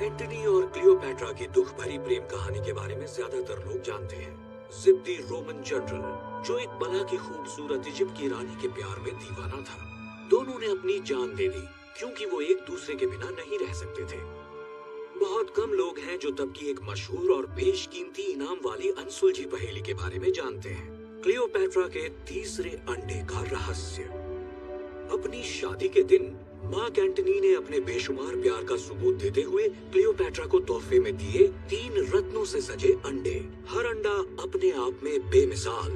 Antony और Cleopatra की दुख भरी प्रेम कहानी के बारे में ज्यादातर लोग जानते हैं। जिद्दी रोमन जनरल जो एक बला की खूबसूरत इजिप्ट की रानी के प्यार में दीवाना था। दोनों ने अपनी जान दे दी क्योंकि वो एक दूसरे के बिना नहीं रह सकते थे। बहुत कम लोग हैं जो तब की एक मशहूर और बेशकीमती इनाम वाली अनसुलझी पहेली के बारे में जानते हैं, क्लियोपैट्रा के तीसरे अंडे का रहस्य। अपनी शादी के दिन मार्क एंटनी ने अपने बेशुमार प्यार का सबूत देते हुए क्लियोपैट्रा को तोहफे में दिए 3 रत्नों से सजे अंडे। हर अंडा अपने आप में बेमिसाल।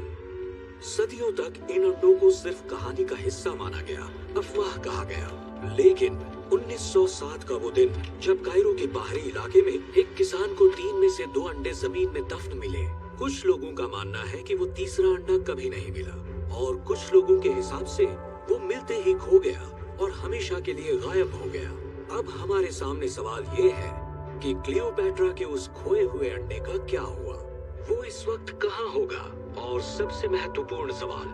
सदियों तक इन अंडों को सिर्फ कहानी का हिस्सा माना गया, अफवाह कहा गया। लेकिन 1907 का वो दिन जब कायरो के बाहरी इलाके में एक किसान को 3 में से 2 अंडे जमीन में दफन मिले। कुछ लोगों का मानना है कि वो तीसरा अंडा कभी नहीं मिला और कुछ लोगों के हिसाब से वो मिलते ही खो गया और हमेशा के लिए गायब हो गया। अब हमारे सामने सवाल ये है कि क्लियोपैट्रा के उस खोए हुए अंडे का क्या हुआ? वो इस वक्त कहाँ होगा? और सबसे महत्वपूर्ण सवाल,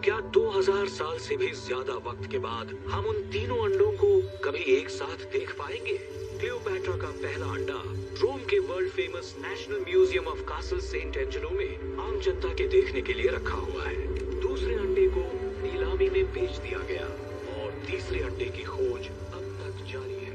क्या 2000 साल से भी ज्यादा वक्त के बाद हम उन तीनों अंडों को कभी एक साथ देख पाएंगे? क्लियोपैट्रा का पहला अंडा रोम के world famous national museum of Castel Sant Angelo में आम जनता के देखने के लिए रखा हुआ है। दूसरे अंडे को नीलामी में बेच दिया गया और तीसरे अंडे की खोज अब तक जारी है।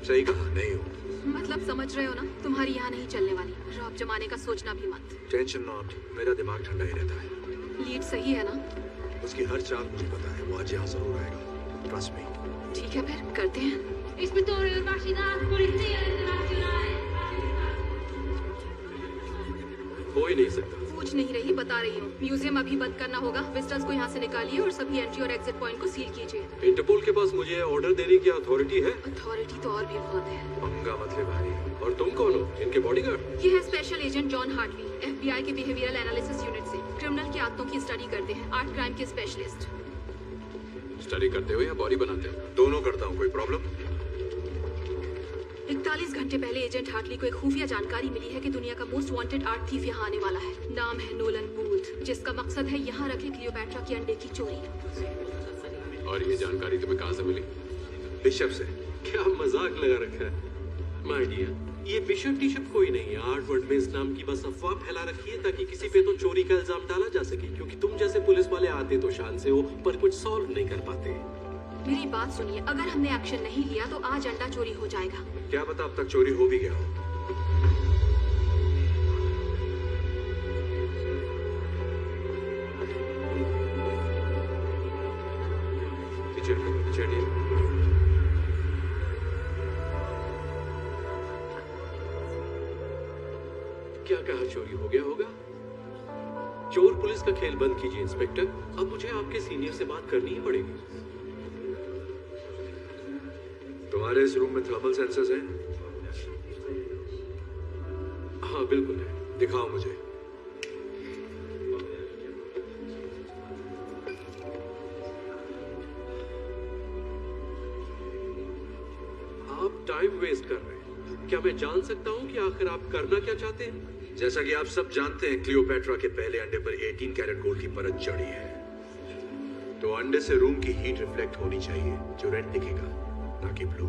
सही कहा, नहीं हूँ। मतलब समझ रहे हो ना, तुम्हारी यहाँ नहीं चलने वाली। रॉब जमाने का सोचना भी मत। टेंशन नॉट, मेरा दिमाग ठंडा ही रहता है। लीड सही है ना? उसकी हर चाल मुझे पता है, वो आज यहाँ जरूर आएगा। Trust me. ठीक है फिर करते हैं। Ispettore Universidad Polizia Internazionale. हो ही नहीं सकता। पूछ नहीं रही, बता रही हूँ। म्यूजियम अभी बंद करना होगा। विजिटर्स को यहाँ से निकालिए और सभी एंट्री और एग्जिट पॉइंट को सील कीजिए। इंटरपोल के पास मुझे ऑर्डर देने की अथॉरिटी है? अथॉरिटी तो और भी बहुत है। पंगा मत ले भाई। और तुम कौन हो? इनके बॉडीगार्ड? ये है special agent John Hartley, FBI के बिहेवियरल एनालिसिस यूनिट से। क्रिमिनल की आदतों की स्टडी करते हैं, आर्ट क्राइम के स्पेशलिस्ट। स्टडी करते हो या बॉडी बनाते हो? दोनों करता हूँ। कोई प्रॉब्लम? 41 घंटे पहले एजेंट हार्टली को एक खुफिया जानकारी मिली है कि दुनिया का मोस्ट वांटेड आर्ट थीफ यहाँ आने वाला है। नाम है नोलन बूथ, जिसका मकसद है यहाँ रखे क्लियोपैट्रा की अंडे की चोरी। और ये जानकारी तुम्हें कहाँ से मिली? बिशप से। क्या मजाक लगा रखा है माय डियर, ये बिशप टिशप कोई नहीं है। आर्ट वर्ड में इस नाम की बस अफवाह फैला रखी है ताकि किसी पे तो चोरी का इल्जाम डाला जा सके, क्योंकि तुम जैसे पुलिस वाले आते तो शान से हो पर कुछ सॉल्व नहीं कर पाते। मेरी बात सुनिए, अगर हमने एक्शन नहीं लिया तो आज अंडा चोरी हो जाएगा। क्या पता अब तक चोरी हो भी गया हो। क्या कहा चोरी हो गया होगा? चोर पुलिस का खेल बंद कीजिए इंस्पेक्टर। अब मुझे आपके सीनियर से बात करनी ही पड़ेगी। तुम्हारे इस रूम में थर्मल सेंसर्स हैं? हाँ बिल्कुल है। दिखाओ मुझे। आप टाइम वेस्ट कर रहे हैं। क्या मैं जान सकता हूँ कि आखिर आप करना क्या चाहते हैं? जैसा कि आप सब जानते हैं, क्लियोपेट्रा के पहले अंडे पर 18 कैरेट गोल्ड की परत चढ़ी है। तो अंडे से रूम की हीट रिफ्लेक्ट होनी चाहिए, जो रेड दिखेगा, ना कि ब्लू।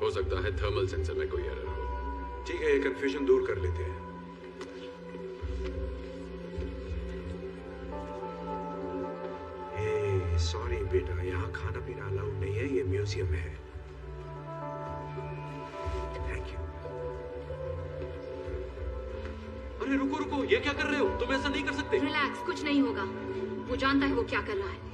हो सकता है थर्मल सेंसर में कोई एरर हो। ठीक है, ये कंफ्यूजन दूर कर लेते हैं। सॉरी बेटा, यहाँ खाना पीना अलाउड नहीं है, ये म्यूजियम है। Thank you. अरे रुको रुको, ये क्या कर रहे हो? तुम ऐसा नहीं कर सकते। रिलैक्स, कुछ नहीं होगा। वो जानता है वो क्या कर रहा है।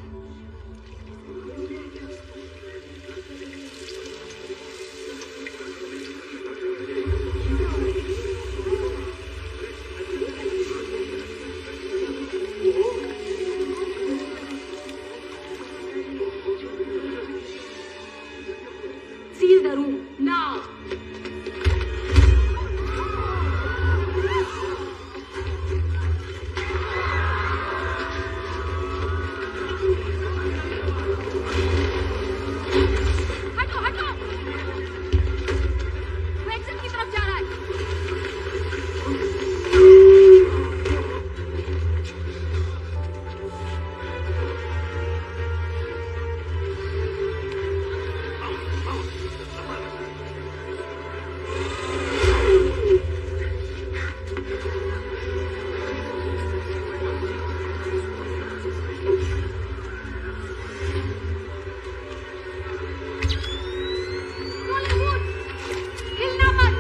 Seal the room now. हटो हटो। वो एग्जिट की तरफ जा रहा है। Nolan Wood, हिलना मत।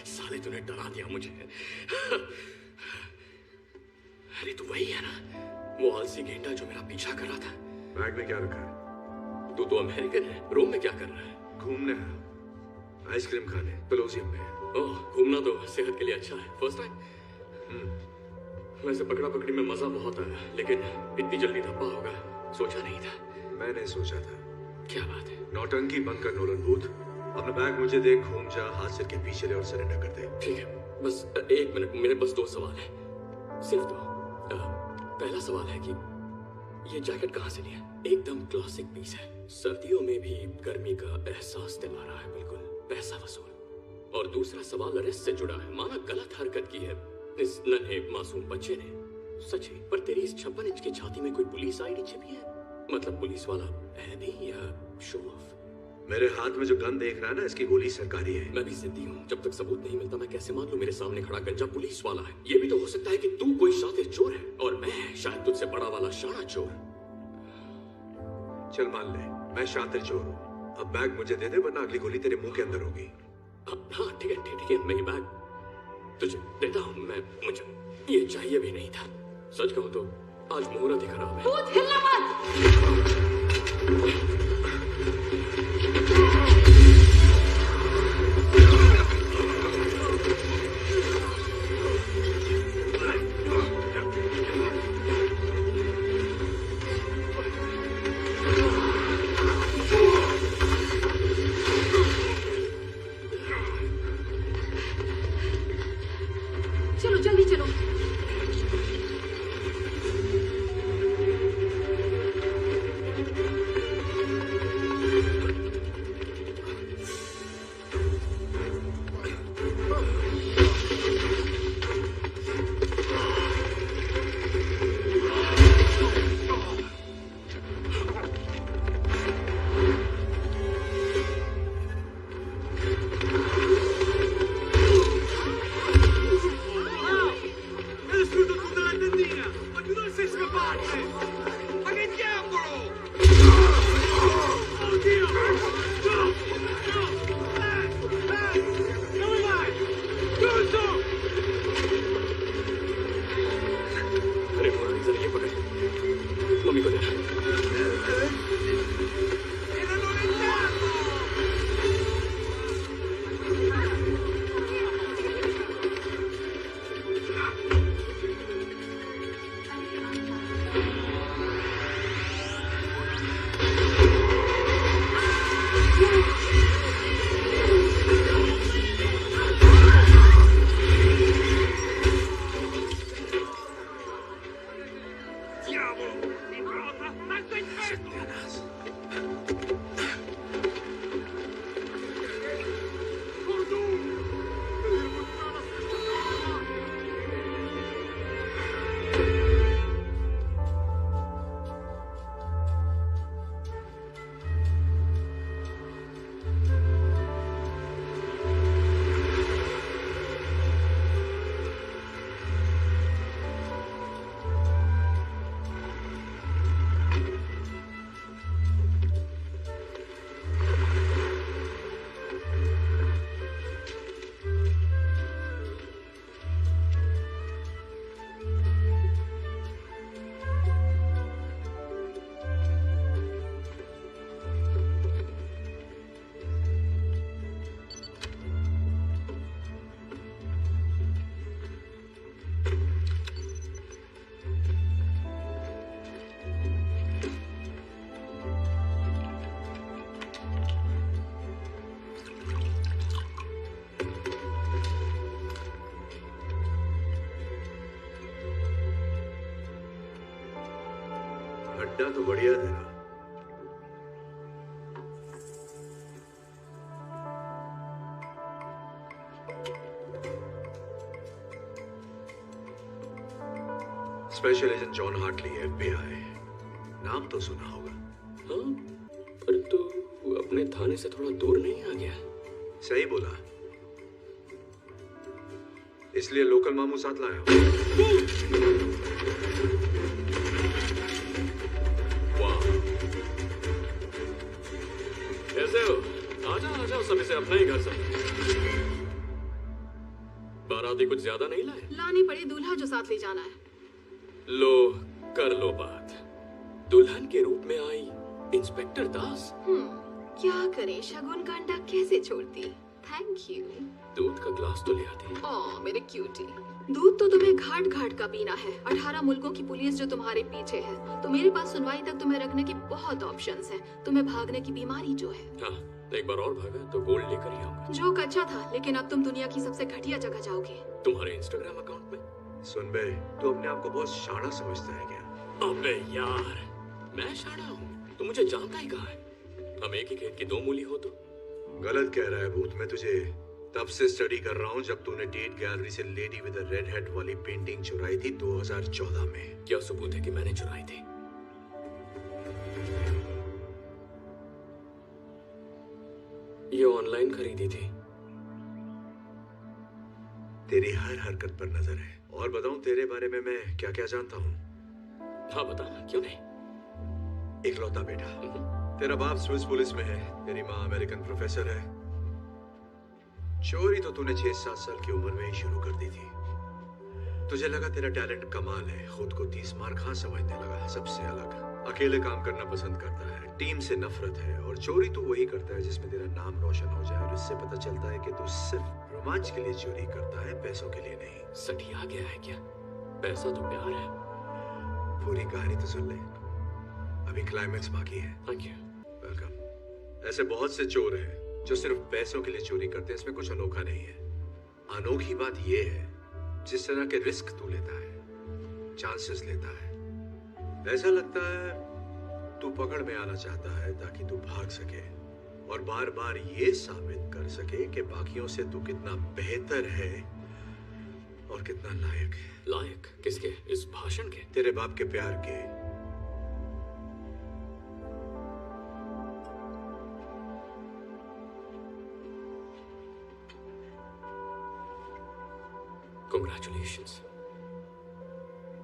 साले तूने डरा दिया मुझे। अरे तू वही है ना, वो आलसी गेंडा जो मेरा पीछा कर रहा था। बैग में क्या रखा है? तू तो अमेरिकन है, रोम में क्या कर रहा है? घूमने है, आइसक्रीम खाने, कोलोसियम में। ओह, घूमना तो सेहत के लिए अच्छा है। First time? वैसे पकड़ा पकड़ी में मजा बहुत आया, लेकिन इतनी जल्दी धब्बा होगा सोचा नहीं था। मैंने सोचा था। क्या बात है? नौटंकी बंद कर नोलन बूथ। अपना बैग मुझे दे, घूम जा, हाथ सिर के पीछे ले और सरेंडर कर दे। ठीक है। बस एक मिनट, मेरे बस 2 सवाल है, सिर्फ 2। पहला सवाल है कि ये जैकेट कहाँ से लिया? एकदम क्लासिक पीस है, सर्दियों में भी गर्मी का एहसास दिला रहा है, बिल्कुल पैसा वसूल। और दूसरा सवाल अरेस्ट से जुड़ा है। माना गलत हरकत की है इस नन्हे मासूम बच्चे ने, सच है, पर तेरी इस 56 इंच की छाती में कोई पुलिस आईडी छिपी है? मतलब पुलिस वाला है भी या शो ऑफ? मेरे हाथ में जो गन देख रहा है ना, इसकी गोली सरकारी है। मैं भी जिद्दी हूँ, जब तक सबूत नहीं मिलता मैं कैसे मान लूं मेरे सामने खड़ा गंजा पुलिस वाला है? ये भी तो हो सकता है कि तू कोई शातिर चोर है और मैं शायद तुझसे बड़ा वाला शाना चोर। चल मान ले मैं शातिर चोर हूँ। अब बैग मुझे दे दे, वरना अगली गोली तेरे मुंह के अंदर होगी। हाँ ठीक है ठीक है, मेरी बैग तुझे देता हूँ मैं। मुझे ये चाहिए भी नहीं था, सच कहूँ तो आज मुहूर्त ही खराब है। भूत हिलना मत। चलो जल्दी चलो। अरे पुरानी जरा ये पकड़, मम्मी को देना। अड्डा तो बढ़िया तेरा। Special agent John Hartley, FBI। नाम तो सुना होगा। हाँ, पर तू अपने थाने से थोड़ा दूर नहीं आ गया? सही बोला, इसलिए लोकल मामू साथ लाया हूं। वाह, कैसे हो? आजा आजा, सभी से अपना ही घर समझ। बाराती कुछ ज्यादा नहीं लाए? लानी पड़े दूल्हा जो साथ ले जाना है। लो कर लो बात। दुल्हन के रूप में आई इंस्पेक्टर दास। क्या करे, शगुन का अंडा कैसे छोड़ती। Thank you. दूध का ग्लास तो ले आती। ओह मेरे क्यूटी, दूध तो तुम्हें घाट घाट का पीना है। 18 मुल्कों की पुलिस जो तुम्हारे पीछे है, तो मेरे पास सुनवाई तक तुम्हें रखने के बहुत ऑप्शंस हैं। तुम्हें भागने की बीमारी जो है। हाँ, एक बार और भागा तो गोल्ड लेकर ही आऊंगा। जोक अच्छा था, लेकिन अब तुम दुनिया की सबसे घटिया जगह जाओगे। तुम्हारे इंस्टाग्राम अकाउंट में? सुन बे, तू अपने आप को बहुत शाना समझता है क्या? अबे यार, मैं शाना हूँ? तू मुझे जानता ही कहाँ है? हम एक ही खेत की दो मूली हो तो। गलत कह रहा है भूत। मैं तुझे तब से स्टडी कर रहा हूँ जब तूने टेट गैलरी से लेडी विद रेड हेड वाली पेंटिंग चुराई थी 2014 में। क्या सबूत है कि मैंने चुराई थी? ये ऑनलाइन खरीदी थी। तेरी हर हरकत पर नजर है। और बताऊं तेरे बारे में मैं क्या क्या जानता हूँ? हाँ बताना, क्यों नहीं। इकलौता बेटा। तेरा बाप स्विस पुलिस में है, तेरी माँ अमेरिकन प्रोफेसर है। चोरी तो तूने 6-7 साल की उम्र में ही शुरू कर दी थी। तुझे लगा तेरा टैलेंट कमाल है, खुद को 30 मार खां समझने लगा। सबसे अलग, अकेले काम करना पसंद करता है, टीम से नफरत है, और चोरी तू वही करता है जिसमें तेरा नाम रोशन हो जाए। और इससे पता चलता है कि तू सिर्फ रोमांच के लिए चोरी करता है, पैसों के लिए नहीं। सटिया गया है क्या? पैसा तो प्यार है। पूरी कहानी तो सुन ले, अभी क्लाइमेक्स बाकी है। Thank you. वेलकम। ऐसे बहुत से चोर हैं जो सिर्फ पैसों के लिए चोरी करते हैं, इसमें कुछ अनोखा नहीं है। अनोखी बात यह है जिस तरह के रिस्क तू लेता है, चांसेस लेता है। ऐसा लगता है तू पकड़ में आना चाहता है ताकि तू भाग सके और बार बार ये साबित कर सके कि बाकियों से तू कितना बेहतर है और कितना लायक है। लायक किसके? इस भाषण के? तेरे बाप के प्यार के। Congratulations।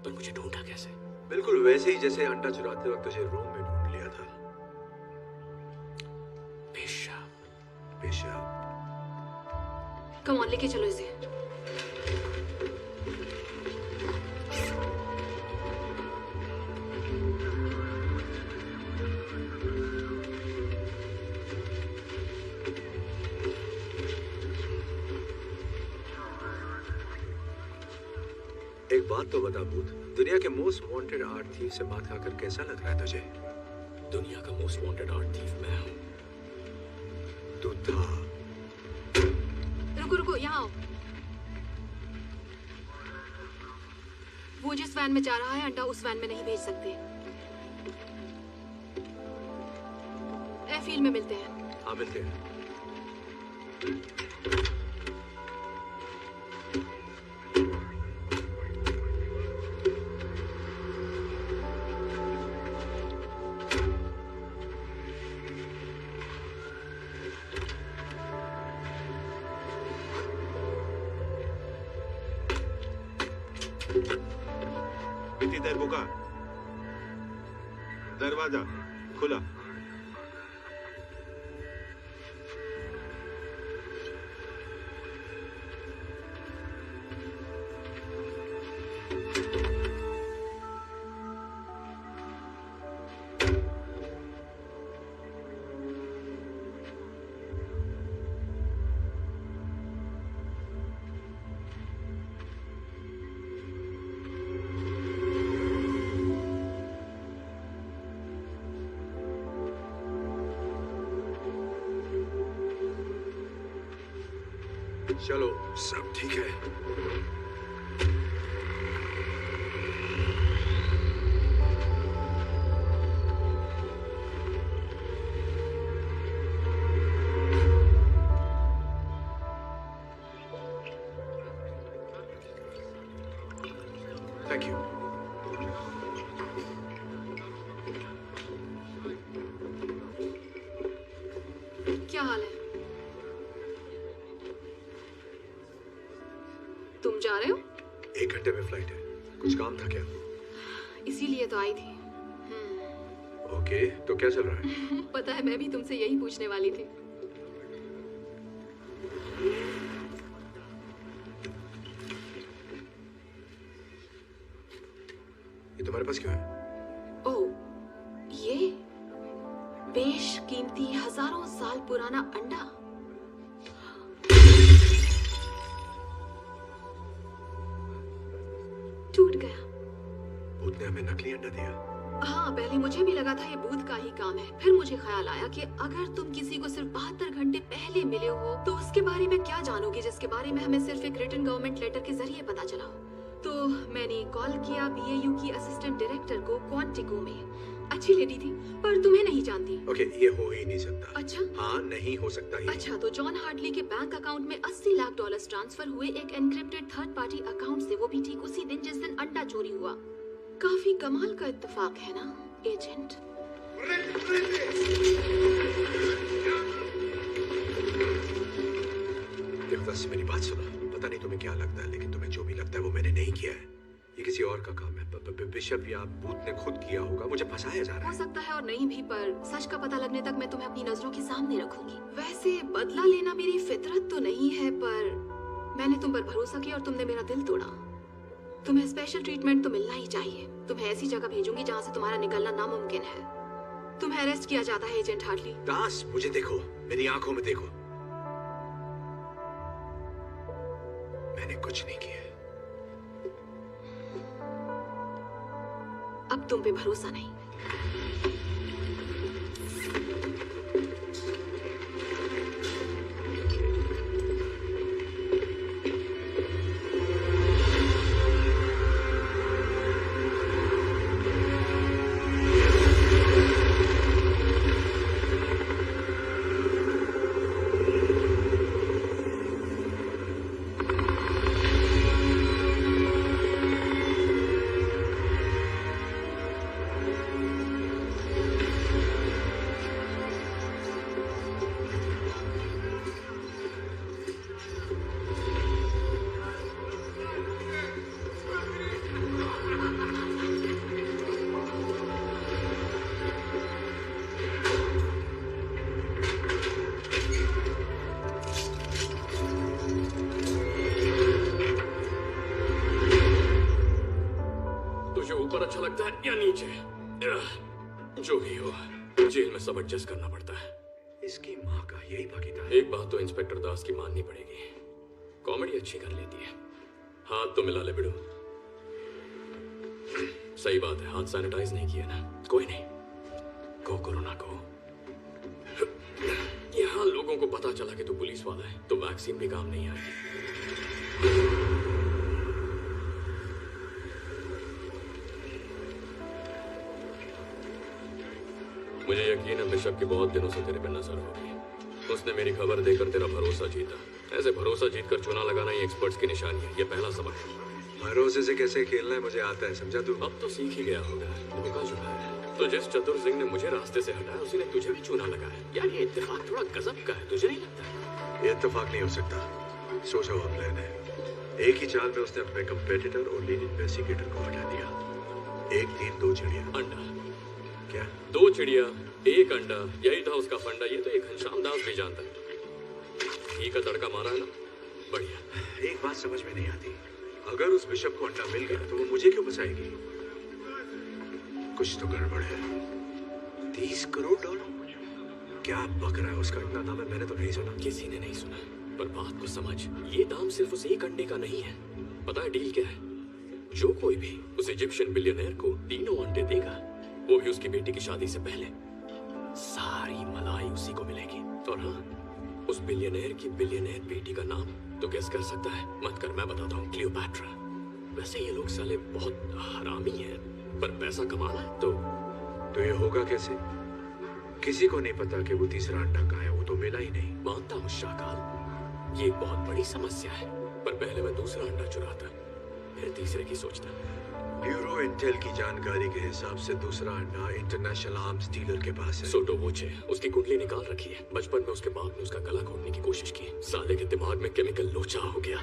पर मुझे ढूंढा कैसे? बिल्कुल वैसे ही जैसे अंडा चुराते वक्त तुझे रूम में ढूंढ लिया था। पेशाब। पेशाब। कम ऑन, लेके चलो इसे। एक बात तो बता भूत, दुनिया के मोस्ट वांटेड आर्ट थीफ से बात कर कैसा लग रहा है तुझे? दुनिया का मोस्ट वांटेड आर्ट थीफ मैं हूँ। तू था। रुको रुको, यहाँ आओ। वो जिस वैन में जा रहा है, अंडा उस वैन में नहीं भेज सकते। एयरफील्ड में मिलते हैं। हाँ मिलते हैं। बुका, दरवाजा खुला। चलो, सब ठीक है। Thank you. क्या हाल है? तुम जा रहे हो? 1 घंटे में फ्लाइट है। कुछ काम था क्या? इसीलिए तो आई थी। ओके, तो क्या चल रहा है? पता है, मैं भी तुमसे यही पूछने वाली थी। ये तुम्हारे पास क्यों है? ओह, ये बेशकीमती हजारों साल पुराना अंडा। टूट गया। भूत ने हमें नकली अंडा दिया। हाँ, पहले मुझे भी लगा था ये भूत का ही काम है। फिर मुझे ख्याल आया कि अगर तुम किसी को सिर्फ 72 घंटे पहले मिले हो तो उसके बारे में क्या जानोगे जिसके बारे में हमें सिर्फ एक रिटन गवर्नमेंट लेटर के जरिए पता चला हो। तो मैंने कॉल किया BAU की असिस्टेंट डायरेक्टर को क्वांटिको में। अच्छी लेडी थी पर तुम्हें नहीं जानती। ओके, ये हो ही नहीं सकता। अच्छा, हाँ, नहीं हो सकता ही। अच्छा, तो जॉन हार्टली के बैंक अकाउंट में $80 लाख ट्रांसफर हुए एक एनक्रिप्टेड थर्ड पार्टी अकाउंट से, वो भी ठीक उसी दिन जिस दिन अंडा चोरी हुआ। काफी कमाल का इत्तेफाक है ना एजेंट? देवदास, मेरी बात सुनो। पता नहीं तुम्हें क्या लगता है, लेकिन तुम्हें जो भी लगता है वो मैंने नहीं किया है। ये किसी और का काम है। बिशप या भूत ने खुद किया होगा। मुझे फंसाया जा रहा हो है। सकता है और नहीं भी, पर सच का पता लगने तक मैं तुम्हें अपनी नजरों के सामने रखूंगी। वैसे बदला लेना मेरी फितरत तो नहीं है, पर मैंने तुम पर भरोसा किया और तुमने मेरा दिल तोड़ा। तुम्हें स्पेशल ट्रीटमेंट तो मिलना ही चाहिए। तुम्हें ऐसी जगह भेजूंगी जहाँ से तुम्हारा निकलना नामुमकिन है। तुम्हें अरेस्ट किया जाता है एजेंट हार्टली। दास, मुझे देखो, मेरी आंखों में देखो। मैंने कुछ नहीं किया। अब तुम पे भरोसा नहीं। ऊपर अच्छा लगता है या नीचे? जो भी हो, जेल में सब एडजस्ट करना पड़ता है। इसकी माँ का यही भागीदार। एक बात तो इंस्पेक्टर दास की माननी पड़ेगी, कॉमेडी अच्छी कर लेती है। हाथ तो मिला ले बिड़ू। सही बात है, हाथ सैनिटाइज नहीं किया ना। कोई नहीं, गो कोरोना को। यहाँ लोगों को पता चला कि तू पुलिस वाला है तो वैक्सीन भी काम नहीं आएगी। मुझे यकीन है बिशप की बहुत दिनों से तेरे पे नजर होगी। उसने मेरी खबर देकर तेरा भरोसा जीता। ऐसे भरोसा जीतकर चुना लगाना ही एक्सपर्ट्स की निशानी है। ये पहला सबक है। भरोसे से कैसे खेलना है मुझे आता है, समझा तू? अब तो सीख ही गया होगा। धोखा चुका है तो जिस चतुर सिंह ने मुझे रास्ते से हटाया उसी ने तुझे भी चूना लगाया। यार ये इत्तेफाक थोड़ा गजब का है, तुझे नहीं लगता? ये इत्तेफाक नहीं हो सकता। सोचा हुआ प्लान है। एक ही चाल में उसने अपने कंपेटिटर और लीड इन्वेस्टिगेटर को हटा दिया। एक तीर दो चिड़िया। अंडा क्या? दो चिड़िया एक अंडा, यही था उसका फंडा। ये तो एक घनश्याम दास भी जानता है। घी का तड़का मारा है ना, बढ़िया। एक बात समझ में नहीं आती, अगर उस बिशप को अंडा मिल गया तो वो मुझे क्यों फंसाएगी? कुछ तो गड़बड़ है। 30 करोड़ डॉलर? क्या बक रहा है? उसका इतना दाम है, मैंने तो नहीं सुना। किसी ने नहीं सुना, पर बात को समझ। ये दाम सिर्फ उस एक अंडे का नहीं है। पता है डील क्या है? जो कोई भी उस इजिप्शियन बिलियनर को तीनों अंडे देगा, वो भी उसकी बेटी की शादी से पहले, सारी मलाई उसी को मिलेगी। और हाँ, उस बिलियनर की बिलियनर बेटी का नाम तो गेस कर सकता है? मत कर, मैं बताता हूँ। क्लियोपैट्रा। वैसे ये लोग साले बहुत हरामी हैं, पर पैसा कमाना है तो ये होगा कैसे? किसी को नहीं पता कि वो तीसरा अंडा कहाँ है। वो तो मिला ही नहीं। मानता हूँ शाकाल, ये एक बहुत बड़ी समस्या है, पर पहले मैं दूसरा अंडा चुराता, फिर तीसरे की सोचता। ब्यूरो इंटेल की जानकारी के हिसाब से दूसरा अंडा इंटरनेशनल आर्म्स डीलर के पास है। सोटो वोचे उसकी कुंडली निकाल रखी है। बचपन में उसके बाप ने उसका गला घोटने की कोशिश की। साले के दिमाग में केमिकल लोचा हो गया।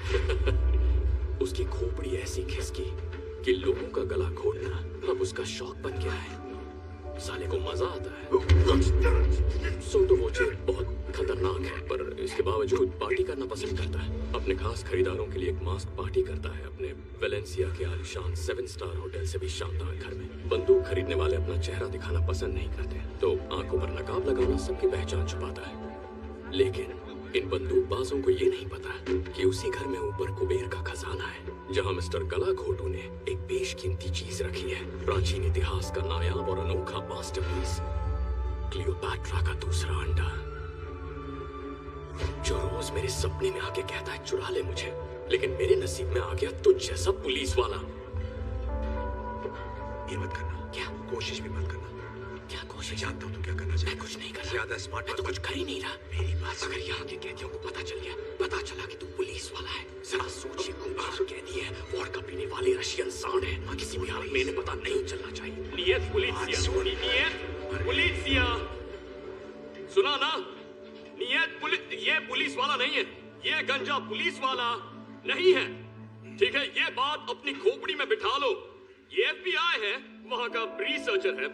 उसकी खोपड़ी ऐसी खिसकी कि लोगों का गला घोटना अब उसका शौक बन गया है। साले को मजा आता है। सोटो वोचे बहुत खतरनाक है, पर इसके बावजूद पार्टी करना पसंद करता है। अपने खास खरीदारों के लिए एक मास्क पार्टी करता है अपने वेलेंसिया के आलीशान 7 स्टार होटल से भी शानदार घर में। बंदूक खरीदने वाले अपना चेहरा दिखाना पसंद नहीं करते, तो आंखों पर नकाब लगाना सबकी पहचान छुपाता है। लेकिन इन बंदूकबाजों को ये नहीं पता कि उसी घर में ऊपर कुबेर का खजाना है। जहां मिस्टर गलाघोटू ने एक बेशकीमती चीज रखी है, प्राचीन इतिहास का नायाब और अनोखा मास्टरपीस, क्लियोपैट्रा का दूसरा अंडा, जो रोज मेरे सपने में आके कहता है चुरा ले मुझे, लेकिन मेरे नसीब में आ गया तुझ जैसा पुलिस वाला। ये मत करना। क्या? कोशिश भी मत करना। क्या कोशिश? मैं जानता हूँ तुम क्या करना चाहते हो। मैं कुछ नहीं कर रहा। ज्यादा स्मार्ट मैं तो कुछ कर ही नहीं रहा। मेरी बात अगर यहाँ के कैदियों को पता चल गया, पता चला कि तू पुलिस वाला है, जरा सोच, ये खूंखार कैदी है, वोडका पीने वाले रशियन सांड है, किसी भी हाल में इन्हें पता नहीं चलना चाहिए। नियत पुलिसिया, नियत पुलिसिया, सुना ना? ये पुलिस वाला नहीं है, ये गंजा पुलिस वाला नहीं है, ठीक है? ये बात अपनी खोपड़ी में बिठा लो। ये FBI है, वहाँ का रिसर्चर है,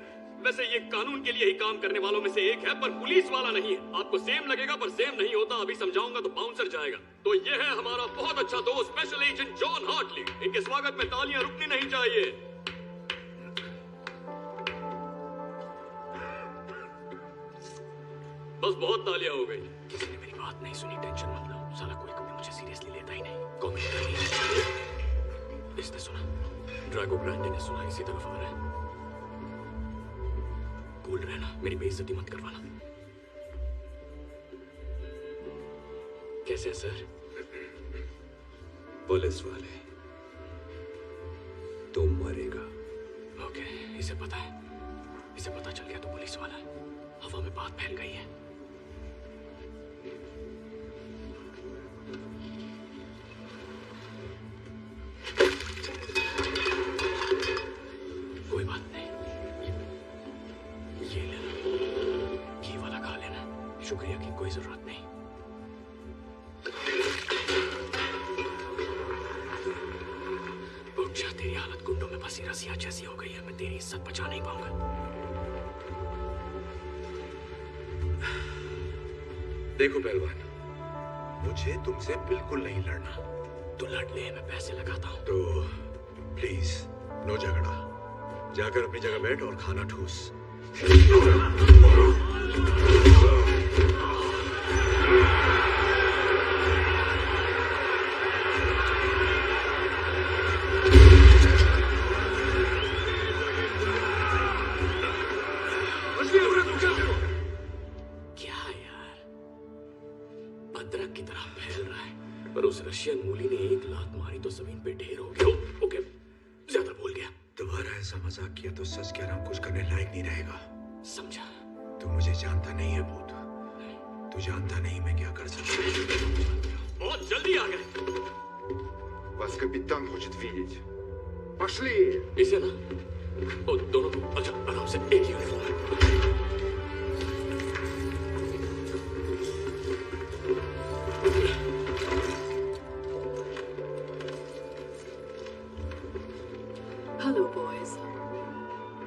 वैसे ये कानून के लिए ही काम करने वालों में से एक है, पर पुलिस वाला नहीं है। आपको सेम लगेगा पर सेम नहीं होता, अभी समझाऊंगा तो बाउंसर जाएगा। तो ये है हमारा बहुत अच्छा दोस्त स्पेशल एजेंट जॉन हार्टली। इनके स्वागत में तालियां रुकनी नहीं चाहिए। बस बहुत तालियां हो गई। किसी ने मेरी बात नहीं सुनी, टेंशन मत लो, साला कोई कभी मुझे सीरियसली लेता ही नहीं। कॉमेडी करनी है। इसने सुना, ड्रैगो ग्रैंडे ने सुना, इसी तरफ आ रहा है। कूल रहना, मेरी बेइज्जती मत करवाना। कैसे है सर? पुलिस वाले, तुम मरेगा। ओके, इसे पता है, इसे पता चल गया तो पुलिस वाला है। हवा में बात फैल गई है। कोई बात नहीं, ये ले लो, ये वाला खा लेना, शुक्रिया की कोई जरूरत नहीं। उठ जा, तेरी हालत गुंडों में फंसी रसिया जैसी हो गई है, मैं तेरी इज्जत बचा नहीं पाऊंगा। देखो पहलवान, मुझे तुमसे बिल्कुल नहीं लड़ना। तो लड़ ले, मैं पैसे लगाता हूँ। तो प्लीज नो झगड़ा, जाकर अपनी जगह बैठ और खाना ठूस। अदरक की तरह फैल रहा है, पर उस रशियन मूली ने एक लात मारी तो जमीन पे ढेर हो गया। ओके, ज्यादा बोल गया। दोबारा ऐसा मजाक किया तो सच कह रहा हूं, कुछ करने लायक नहीं रहेगा। समझा? तू मुझे जानता नहीं है भूत, तू जानता नहीं मैं क्या कर सकता हूँ। बहुत जल्दी आ गए। Вас капитан хочет видеть. Пошли! इसे ना, ओ, दोनों को अच्छा आराम से, एक यूनिफॉर्म है। Hello boys.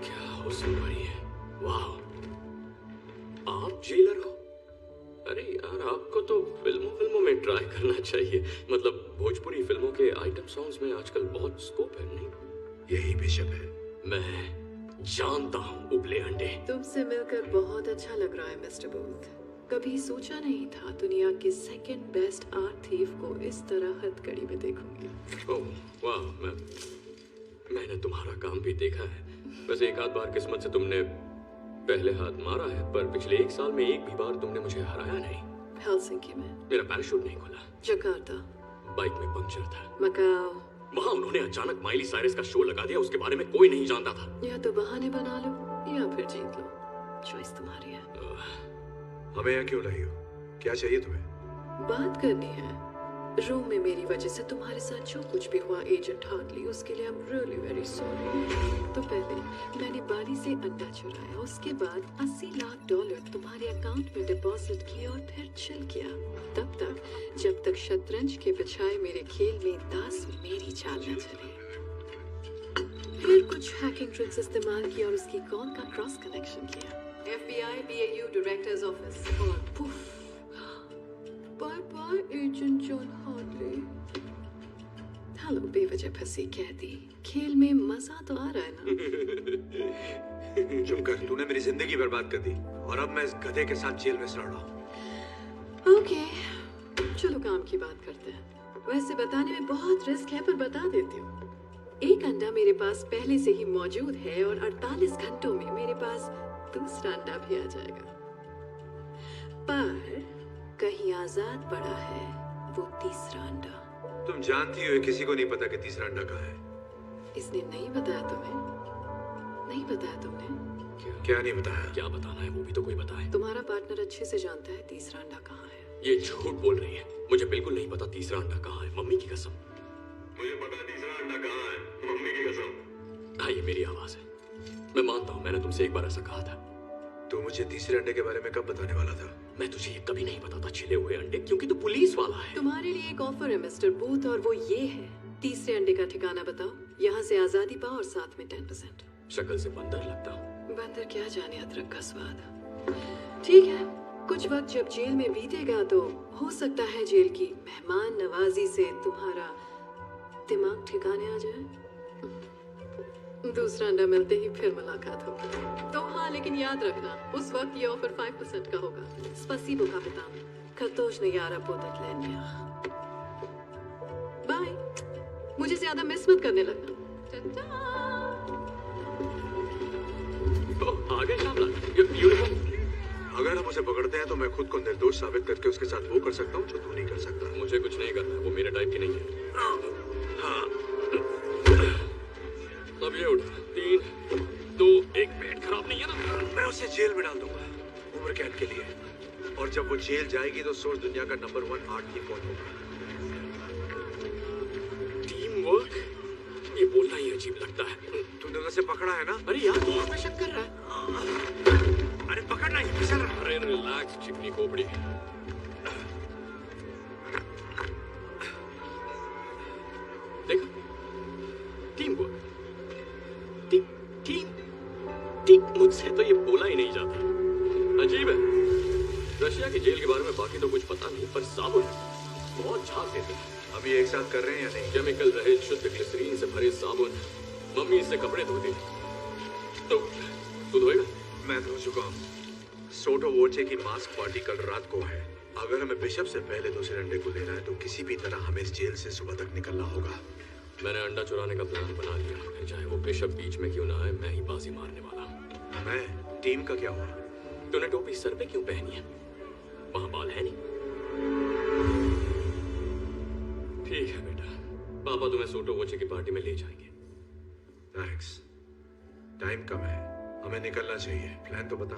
क्या हो सुनवारी है? वाह, आप जेलर हो? अरे यार, आपको तो फिल्मों में ट्राई करना चाहिए। मतलब भोजपुरी फिल्मों के आइटम सॉन्ग्स में आजकल बहुत स्कोप है, नहीं? यही बेशक है। मैं जानता हूँ उबले अंडे। तुमसे मिलकर बहुत अच्छा लग रहा है मिस्टर बूथ। कभी सोचा नहीं था दुनिया के सेकंड बेस्ट आर्ट थीफ को इस तरह हथकड़ी में देखूंगी। ओह वाह, मैंने तुम्हारा काम भी देखा है। वैसे एक आध बार किस्मत से तुमने पहले हाथ मारा है, पर पिछले 1 साल में एक भी बार तुमने मुझे हराया नहीं। हेलसिंकी में। मेरा पैराशूट नहीं खुला। जकार्ता। बाइक में पंक्चर था। मकाओ। वहाँ उन्होंने अचानक माइली साइरस का शो लगा दिया, उसके बारे में कोई नहीं जानता था। या तो बहाने बना लो या फिर जीत लो, चॉइस तुम्हारी है। हमें यहाँ क्यों लाई हो? क्या चाहिए तुम्हें? बात करनी है। रूम में मेरी वजह से तुम्हारे साथ जो कुछ भी हुआ एजेंट हार्टली, उसके लिए I am really very sorry. तो पहले मैंने बाली से अंडा चुराया, उसके बाद $80 लाख तुम्हारे अकाउंट में डिपॉजिट किया और फिर चिल किया, तब तक जब तक शतरंज के बजाय मेरे खेल में दास मेरी चाल न चले। फिर कुछ हैकिंग ट्रिक्स इस्तेमाल किया और उसकी कॉल का क्रॉस कनेक्शन किया। FBI BAU डायरेक्टर्स ऑफिस और poof, bye bye agent John Hartley. Hello बेवजह फंसी कैदी, खेल में मजा तो आ रहा है ना? चुप कर, तूने मेरी जिंदगी बर्बाद कर दी और अब मैं इस गधे के साथ जेल में सड़ रहा हूँ। ओके, चलो काम की बात करते हैं। वैसे बताने में बहुत रिस्क है, पर बता देती हूँ। एक अंडा मेरे पास पहले से ही मौजूद है और 48 घंटों में मेरे पास दूसरा अंडा भी आ जाएगा। पर कहीं आजाद पड़ा है वो तीसरा अंडा। तुम जानती हो किसी को नहीं पता कि तीसरा अंडा कहाँ है। इसने नहीं बताया तुम्हें? नहीं बताया तुमने? क्या नहीं बताया? क्या बताना है वो भी तो कोई बताए। तुम्हारा पार्टनर अच्छे से जानता है तीसरा अंडा कहाँ है। ये झूठ बोल रही है। मुझे बिल्कुल नहीं पता तीसरा अंडा कहाँ है, मम्मी की कसम। मुझे पता है तीसरा अंडा कहाँ है, मम्मी की कसम। हाँ, ये मेरी आवाज है। मैं मानता हूँ मैंने तुमसे एक बार ऐसा कहा था। तू मुझे तीसरे अंडे के बारे में कब बताने वाला था? मैं तुझे ये कभी नहीं बताता छिले हुए अंडे, क्योंकि तू पुलिस वाला है। तुम्हारे लिए एक ऑफर है मिस्टर बूथ, और वो ये है, तीसरे अंडे का ठिकाना बताओ, यहाँ से आजादी पाओ और साथ में 10%। शक्ल से बंदर लगता हूँ। बंदर क्या जाने अदरक का स्वाद। ठीक है, कुछ वक्त जब जेल में बीतेगा तो हो सकता है जेल की मेहमान नवाजी से तुम्हारा दिमाग ठिकाने आ जाए। दूसरा अंडा मिलते ही फिर मुलाकात होगी। तो हाँ, लेकिन याद रखना उस वक्त ये ऑफर 5% का होगा। स्पसीबो कापितान, खतोश ने यारा पोतत लेनिया। बाय। मुझे ज्यादा मिस मत करने लगना। आगे यूनिफॉर्म। अगर हम उसे पकड़ते हैं तो मैं खुद को निर्दोष साबित करके उसके साथ वो कर सकता हूँ जो तू नहीं कर सकता। मुझे कुछ नहीं करना है, वो मेरे टाइप की नहीं है। हाँ। अब ये उठा 3, 2, 1। पेट खराब नहीं है ना? मैं उसे जेल में डाल दूंगा उम्र कैद के लिए, और जब वो जेल जाएगी तो सोच दुनिया का नंबर 1 आर्ट की कौन होगा। टीम वर्क, ये बोलना ही अजीब लगता है। तूने उसे पकड़ा है ना? अरे यार, तू मुझ पे शक कर रहा है। अरे पकड़ना ही फिसल रहा। अरे रिलैक्स चिकनी खोपड़ी। देखा, टीम वर्क, टीम मुझसे तो ये बोला ही नहीं जाता। अजीब है। रशिया की जेल के बारे में बाकी तो कुछ पता नहीं, पर साबुन बहुत झाग देते हैं। हम ये एक साथ कर रहे हैं या नहीं? केमिकल रहित शुद्ध ग्लिसरीन से भरे साबुन। मम्मी इससे कपड़े धोती। तो तू धोएगा? मैं धो चुका हूँ। सोटो वोचे की मास्क पार्टी कल रात को है। अगर हमें बिशप से पहले दूसरे अंडे को लेना है तो किसी भी तरह हमें इस जेल से सुबह तक निकलना होगा। मैंने अंडा चुराने का प्लान बना लिया, फिर चाहे वो बिशप बीच में क्यों ना आए, मैं ही बाजी मारने वाला हूँ। मैं टीम का क्या हुआ? तूने टोपी सर पे क्यों पहनी है? वहां बाल है नहीं? ठीक है बेटा, पापा तुम्हें सोटो वोचे की पार्टी में ले जाएंगे। थैंक्स। टाइम कम है, हमें निकलना चाहिए। प्लान तो बता।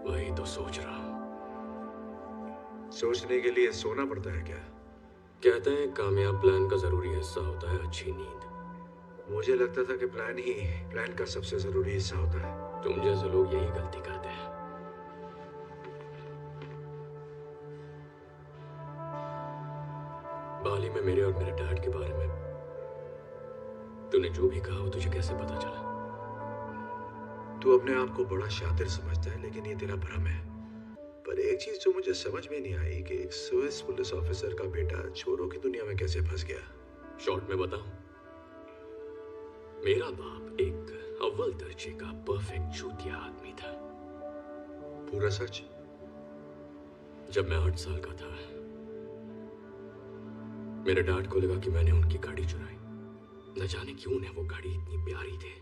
वही तो सोच रहा हूँ। सोचने के लिए सोना पड़ता है क्या? कहते हैं कामयाब प्लान का जरूरी हिस्सा होता है अच्छी नींद। मुझे लगता था कि प्लान का सबसे जरूरी हिस्सा होता है। तुम जैसे लोग यही गलती करते हैं। बाली में मेरे और मेरे डैड के बारे में तूने जो भी कहा वो तुझे कैसे पता चला? तू अपने आप को बड़ा शातिर समझता है, लेकिन ये तेरा भ्रम है। पर एक चीज जो मुझे समझ में नहीं आई कि एक स्विस पुलिस ऑफिसर का बेटा चोरों की दुनिया में कैसे फंस गया। शॉर्ट में बताऊं, मेरा बाप एक अव्वल दर्जे का परफेक्ट चूतिया आदमी था। पूरा सच? जब मैं 8 साल का था, मेरे डैड को लगा कि मैंने उनकी गाड़ी चुराई। न जाने क्यों उन्हें वो गाड़ी इतनी प्यारी थी।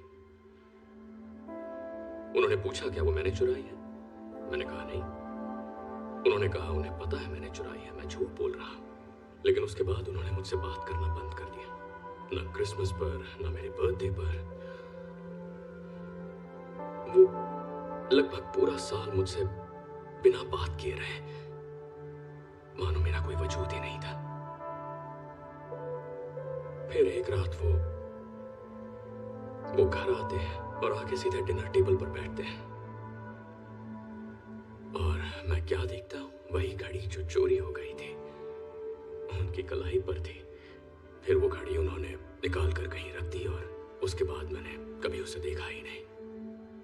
उन्होंने पूछा क्या वो मैंने चुराई है? मैंने कहा नहीं। उन्होंने कहा उन्हें पता है मैंने चुराई है, मैं झूठ बोल रहा। लेकिन उसके बाद उन्होंने मुझसे बात करना बंद कर दिया। न क्रिसमस पर, न मेरे बर्थडे पर। वो लगभग पूरा साल मुझसे बिना बात किए रहे, मानो मेरा कोई वजूद ही नहीं था। फिर एक रात वो घर आते हैं और आके सीधे डिनर टेबल पर बैठते हैं, और मैं क्या देखता हूँ, वही घड़ी जो चोरी हो गई थी उनकी कलाई पर थी। फिर वो घड़ी उन्होंने निकाल कर कहीं रख दी, और उसके बाद मैंने कभी उसे देखा ही नहीं।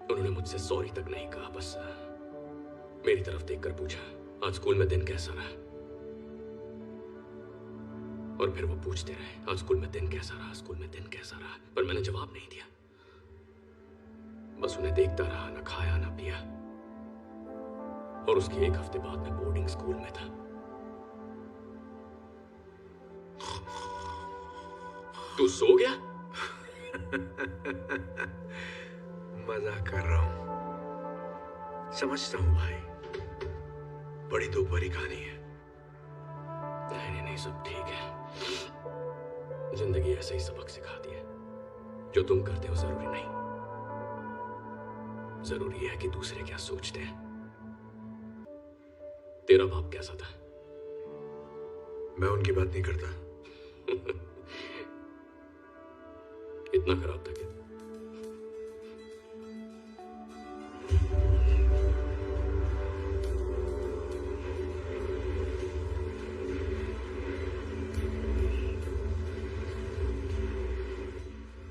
उन्होंने मुझसे सॉरी तक नहीं कहा, बस मेरी तरफ देखकर पूछा आज स्कूल में दिन कैसा रहा। और फिर वो पूछते रहे आज स्कूल में दिन कैसा रहा, स्कूल में दिन कैसा रहा, पर मैंने जवाब नहीं दिया। बस उन्हें देखता रहा, ना खाया ना पिया। और उसके 1 हफ्ते बाद मैं बोर्डिंग स्कूल में था। तू सो गया? मजाक कर रहा हूं। समझता हूं भाई, बड़ी दो भरी कहानी है। नहीं, सब ठीक है। जिंदगी ऐसे ही सबक सिखाती है। जो तुम करते हो जरूरी नहीं, जरूरी है कि दूसरे क्या सोचते हैं। तेरा बाप कैसा था? मैं उनकी बात नहीं करता। इतना खराब था क्या?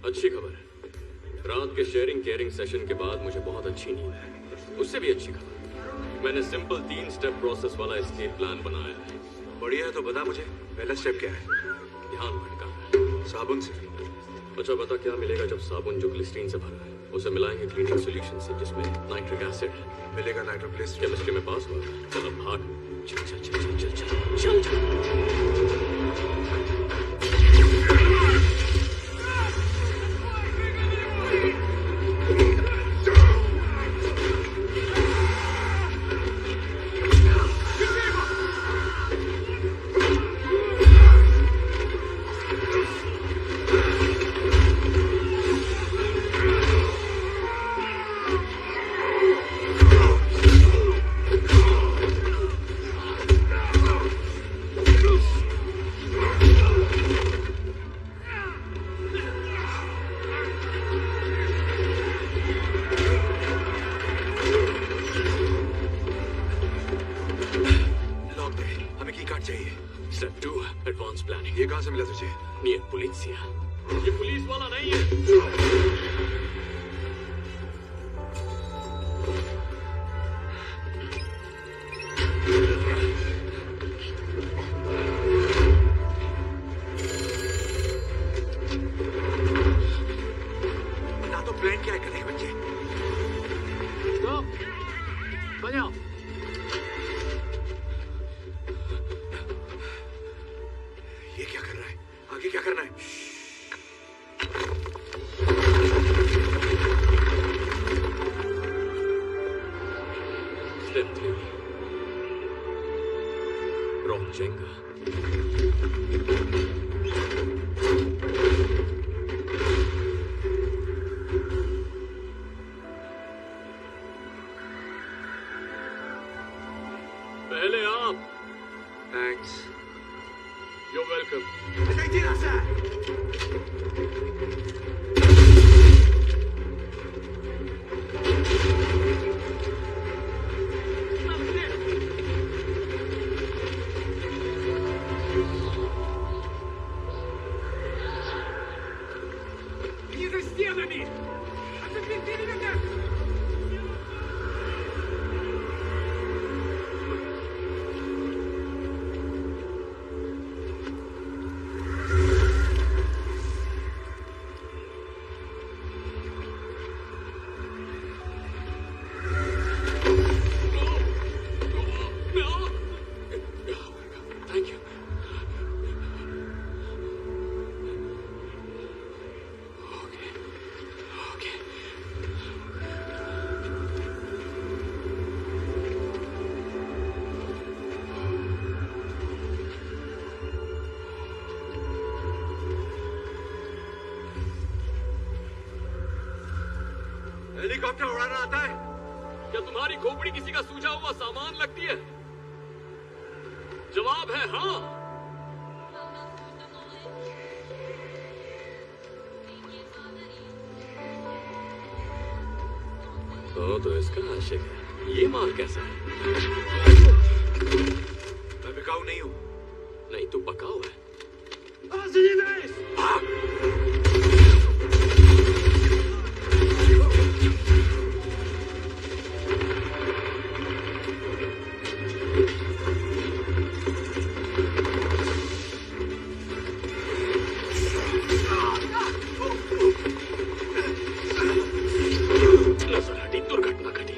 अच्छी खबर है। रात के शेयरिंग केयरिंग सेशन के बाद मुझे बहुत अच्छी नींद है। उससे भी अच्छी खबर, मैंने सिंपल 3 स्टेप प्रोसेस वाला एस्केप प्लान बनाया है। बढ़िया है, तो बता मुझे पहला स्टेप क्या है? ध्यान भटका साबुन से। अच्छा बता, क्या मिलेगा जब साबुन जो ग्लिसरीन से भरा है उसे मिलाएंगे क्लीनिंग सॉल्यूशन से जिसमें नाइट्रिक एसिड है? मिलेगा नाइट्रोग्लिसरीन। केमिस्ट्री में पास हुआ? चल अब भाग। चल चल चल चल चल चल चल चल। ये कहां से मिला तुझे? ये पुलिसिया, ये पुलिस वाला नहीं है। ना तो प्लान क्या करेंगे बच्चे? स्टॉप, बजाओ। ये क्या कर रहा है? आगे क्या करना है? Step 3, rock Jenga. पहले आप। Thanks. You're welcome. Не за стенами! Оцепите меня! Thank you. Okay. Helicopter उड़ाना आता है? क्या तुम्हारी खोपड़ी किसी का सूझा हुआ सामान लगती है? जवाब है हाँ। तो इसका आशिक है। ये माल कैसा है? मैं बिकाऊ नहीं हूं। नहीं, तू पकाऊ है। दुर्घटना घटी।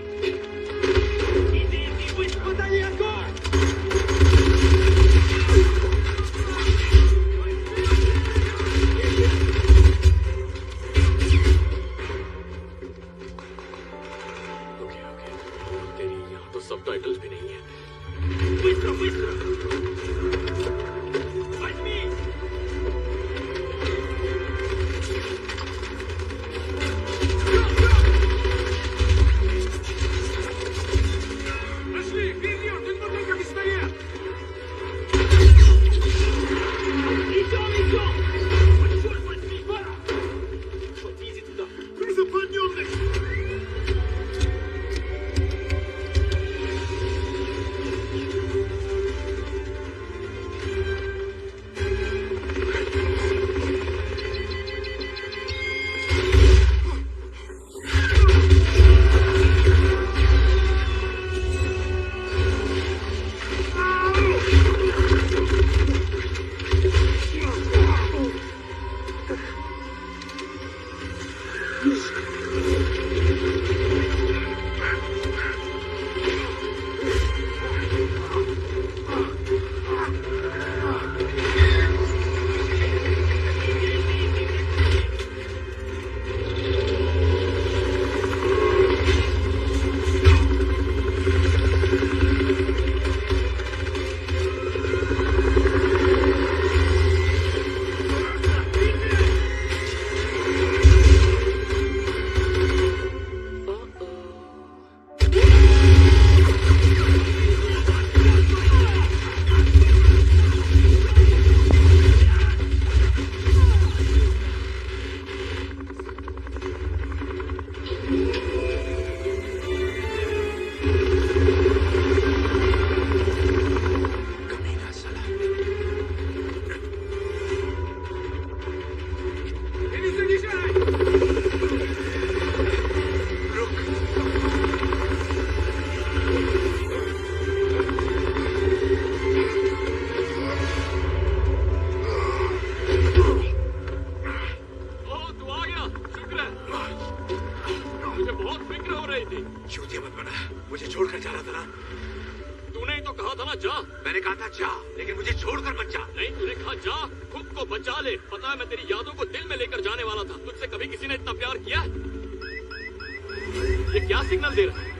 था ना, जा। मैंने कहा था जा, लेकिन मुझे छोड़कर मत जा। नहीं, तूने कहा जा, खुद को बचा ले। पता है मैं तेरी यादों को दिल में लेकर जाने वाला था। तुझसे कभी किसी ने इतना प्यार किया है? ये क्या सिग्नल दे रहा है?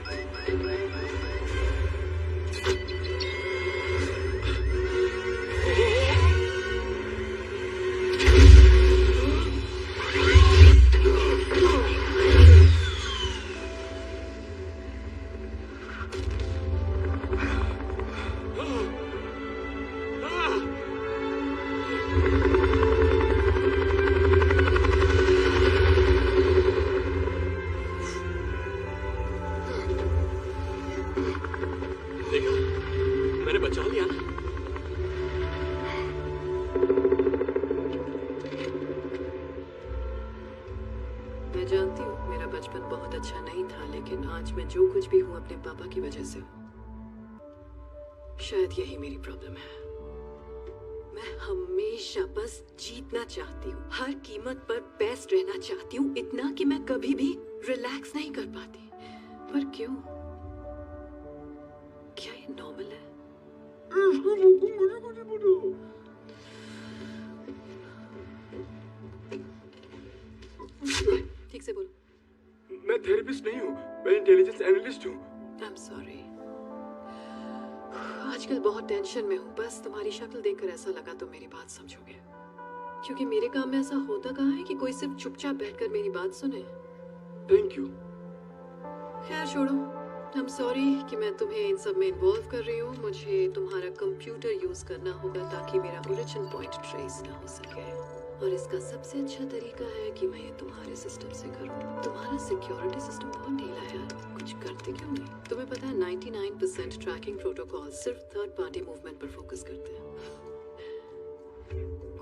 शायद यही मेरी प्रॉब्लम है। मैं हमेशा बस जीतना चाहती हूँ, हर कीमत पर बेस्ट रहना चाहती हूँ, इतना कि मैं कभी भी रिलैक्स नहीं कर पाती। पर क्यों? क्या ये नॉर्मल है? ठीक से बोलो। मैं थेरेपिस्ट नहीं हूँ, मैं इंटेलिजेंस एनालिस्ट हूँ। I am sorry. आजकल बहुत टेंशन में हूँ। बस तुम्हारी शक्ल देखकर ऐसा लगा तो मेरी बात समझोगे, क्योंकि मेरे काम में ऐसा होता कहाँ है कि कोई सिर्फ चुपचाप बैठकर मेरी बात सुने। Thank you. खैर छोड़ो, आई एम सॉरी कि मैं तुम्हें इन सब में इन्वॉल्व कर रही हूँ। मुझे तुम्हारा कंप्यूटर यूज करना होगा ताकि मेरा ओरिजिन पॉइंट ट्रेस ना हो सके, और इसका सबसे अच्छा तरीका है कि मैं ये तुम्हारे सिस्टम से करूँ। तुम्हारा सिक्योरिटी सिस्टम बहुत ढीला है यार, कुछ करते क्यों नहीं? तुम्हें पता है 99% ट्रैकिंग प्रोटोकॉल सिर्फ थर्ड पार्टी मूवमेंट पर फोकस करते हैं।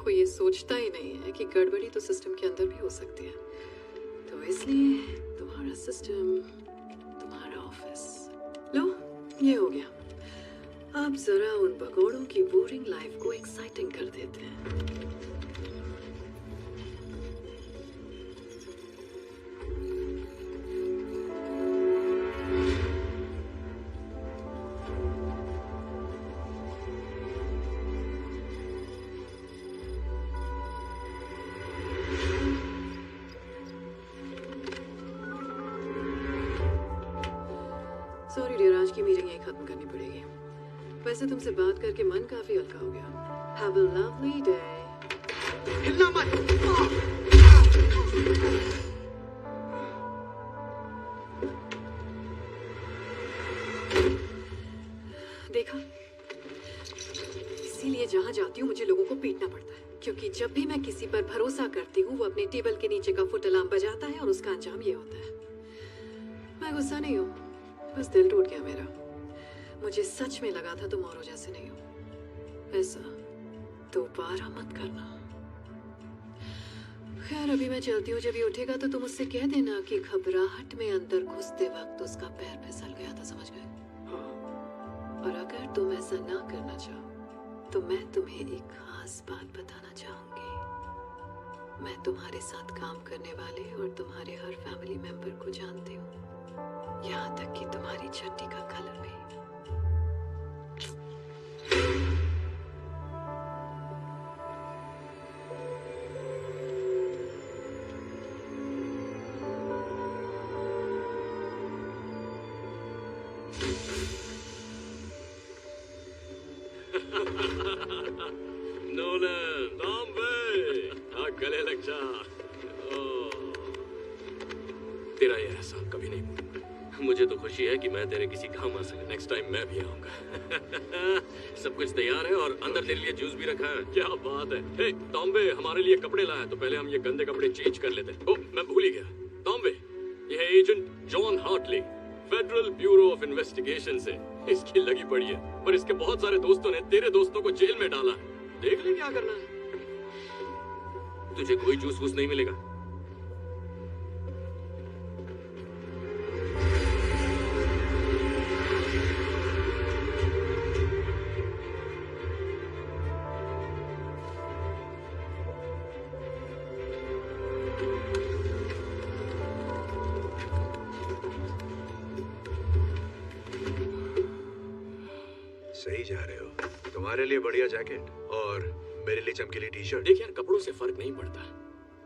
कोई ये सोचता ही नहीं है कि गड़बड़ी तो सिस्टम के अंदर भी हो सकती है। तो इसलिए तुम्हारा सिस्टम, तुम्हारा ऑफिस, लो ये हो गया। अब जरा उन भगोड़ों की बोरिंग लाइफ को एक्साइटिंग कर देते हैं। सॉरी डियर, आज की मीटिंग यही खत्म करनी पड़ेगी। वैसे तुमसे बात करके मन काफी हल्का हो गया। Have a lovely day. हिलना मत। देखा, इसीलिए जहां जाती हूँ मुझे लोगों को पीटना पड़ता है, क्योंकि जब भी मैं किसी पर भरोसा करती हूँ वो अपने टेबल के नीचे का फुट अलार्म बजाता है और उसका अंजाम ये होता है। मैं गुस्सा नहीं हूँ, बस दिल टूट गया मेरा। मुझे सच में लगा था तुम औरों जैसे नहीं हो। ऐसा दोबारा मत करना। खैर अभी मैं चलती हूँ, जब ये उठेगा तो तुम उससे कह देना कि घबराहट में अंदर घुसते वक्त उसका पैर फिसल गया था, समझ गए? और अगर तुम ऐसा ना करना चाहो तो मैं तुम्हें एक खास बात बताना चाहूंगी। मैं तुम्हारे साथ काम करने वाले और तुम्हारे हर फैमिली मेंबर को जानती हूँ, यहाँ तक कि तुम्हारी चड्डी का कलर भी। नोलन, बॉम्बे, गले लग जा। तेरा ये एहसान कभी नहीं भूलूंगा। मुझे तो खुशी है कि मैं तेरे किसी काम आ सका। नेक्स्ट टाइम मैं भी आऊंगा। सब कुछ तैयार है और अंदर तेरे लिए जूस भी रखा है। क्या बात है। हे टॉम्बे, हमारे लिए कपड़े लाया, तो पहले हम ये गंदे कपड़े चेंज कर लेते हैं। ओह, मैं भूल ही गया। टॉम्बे, ये है agent John Hartley, federal bureau of investigation से। इसकी लगी पड़ी है, पर इसके बहुत सारे दोस्तों ने तेरे दोस्तों को जेल में डाला है। देख ले क्या करना है। तुझे कोई जूस वूस नहीं मिलेगा। सही जा रहे हो। तुम्हारे लिए बढ़िया जैकेट और मेरे लिए चमकीली टी शर्ट। देख यार, कपड़ों से फर्क नहीं पड़ता।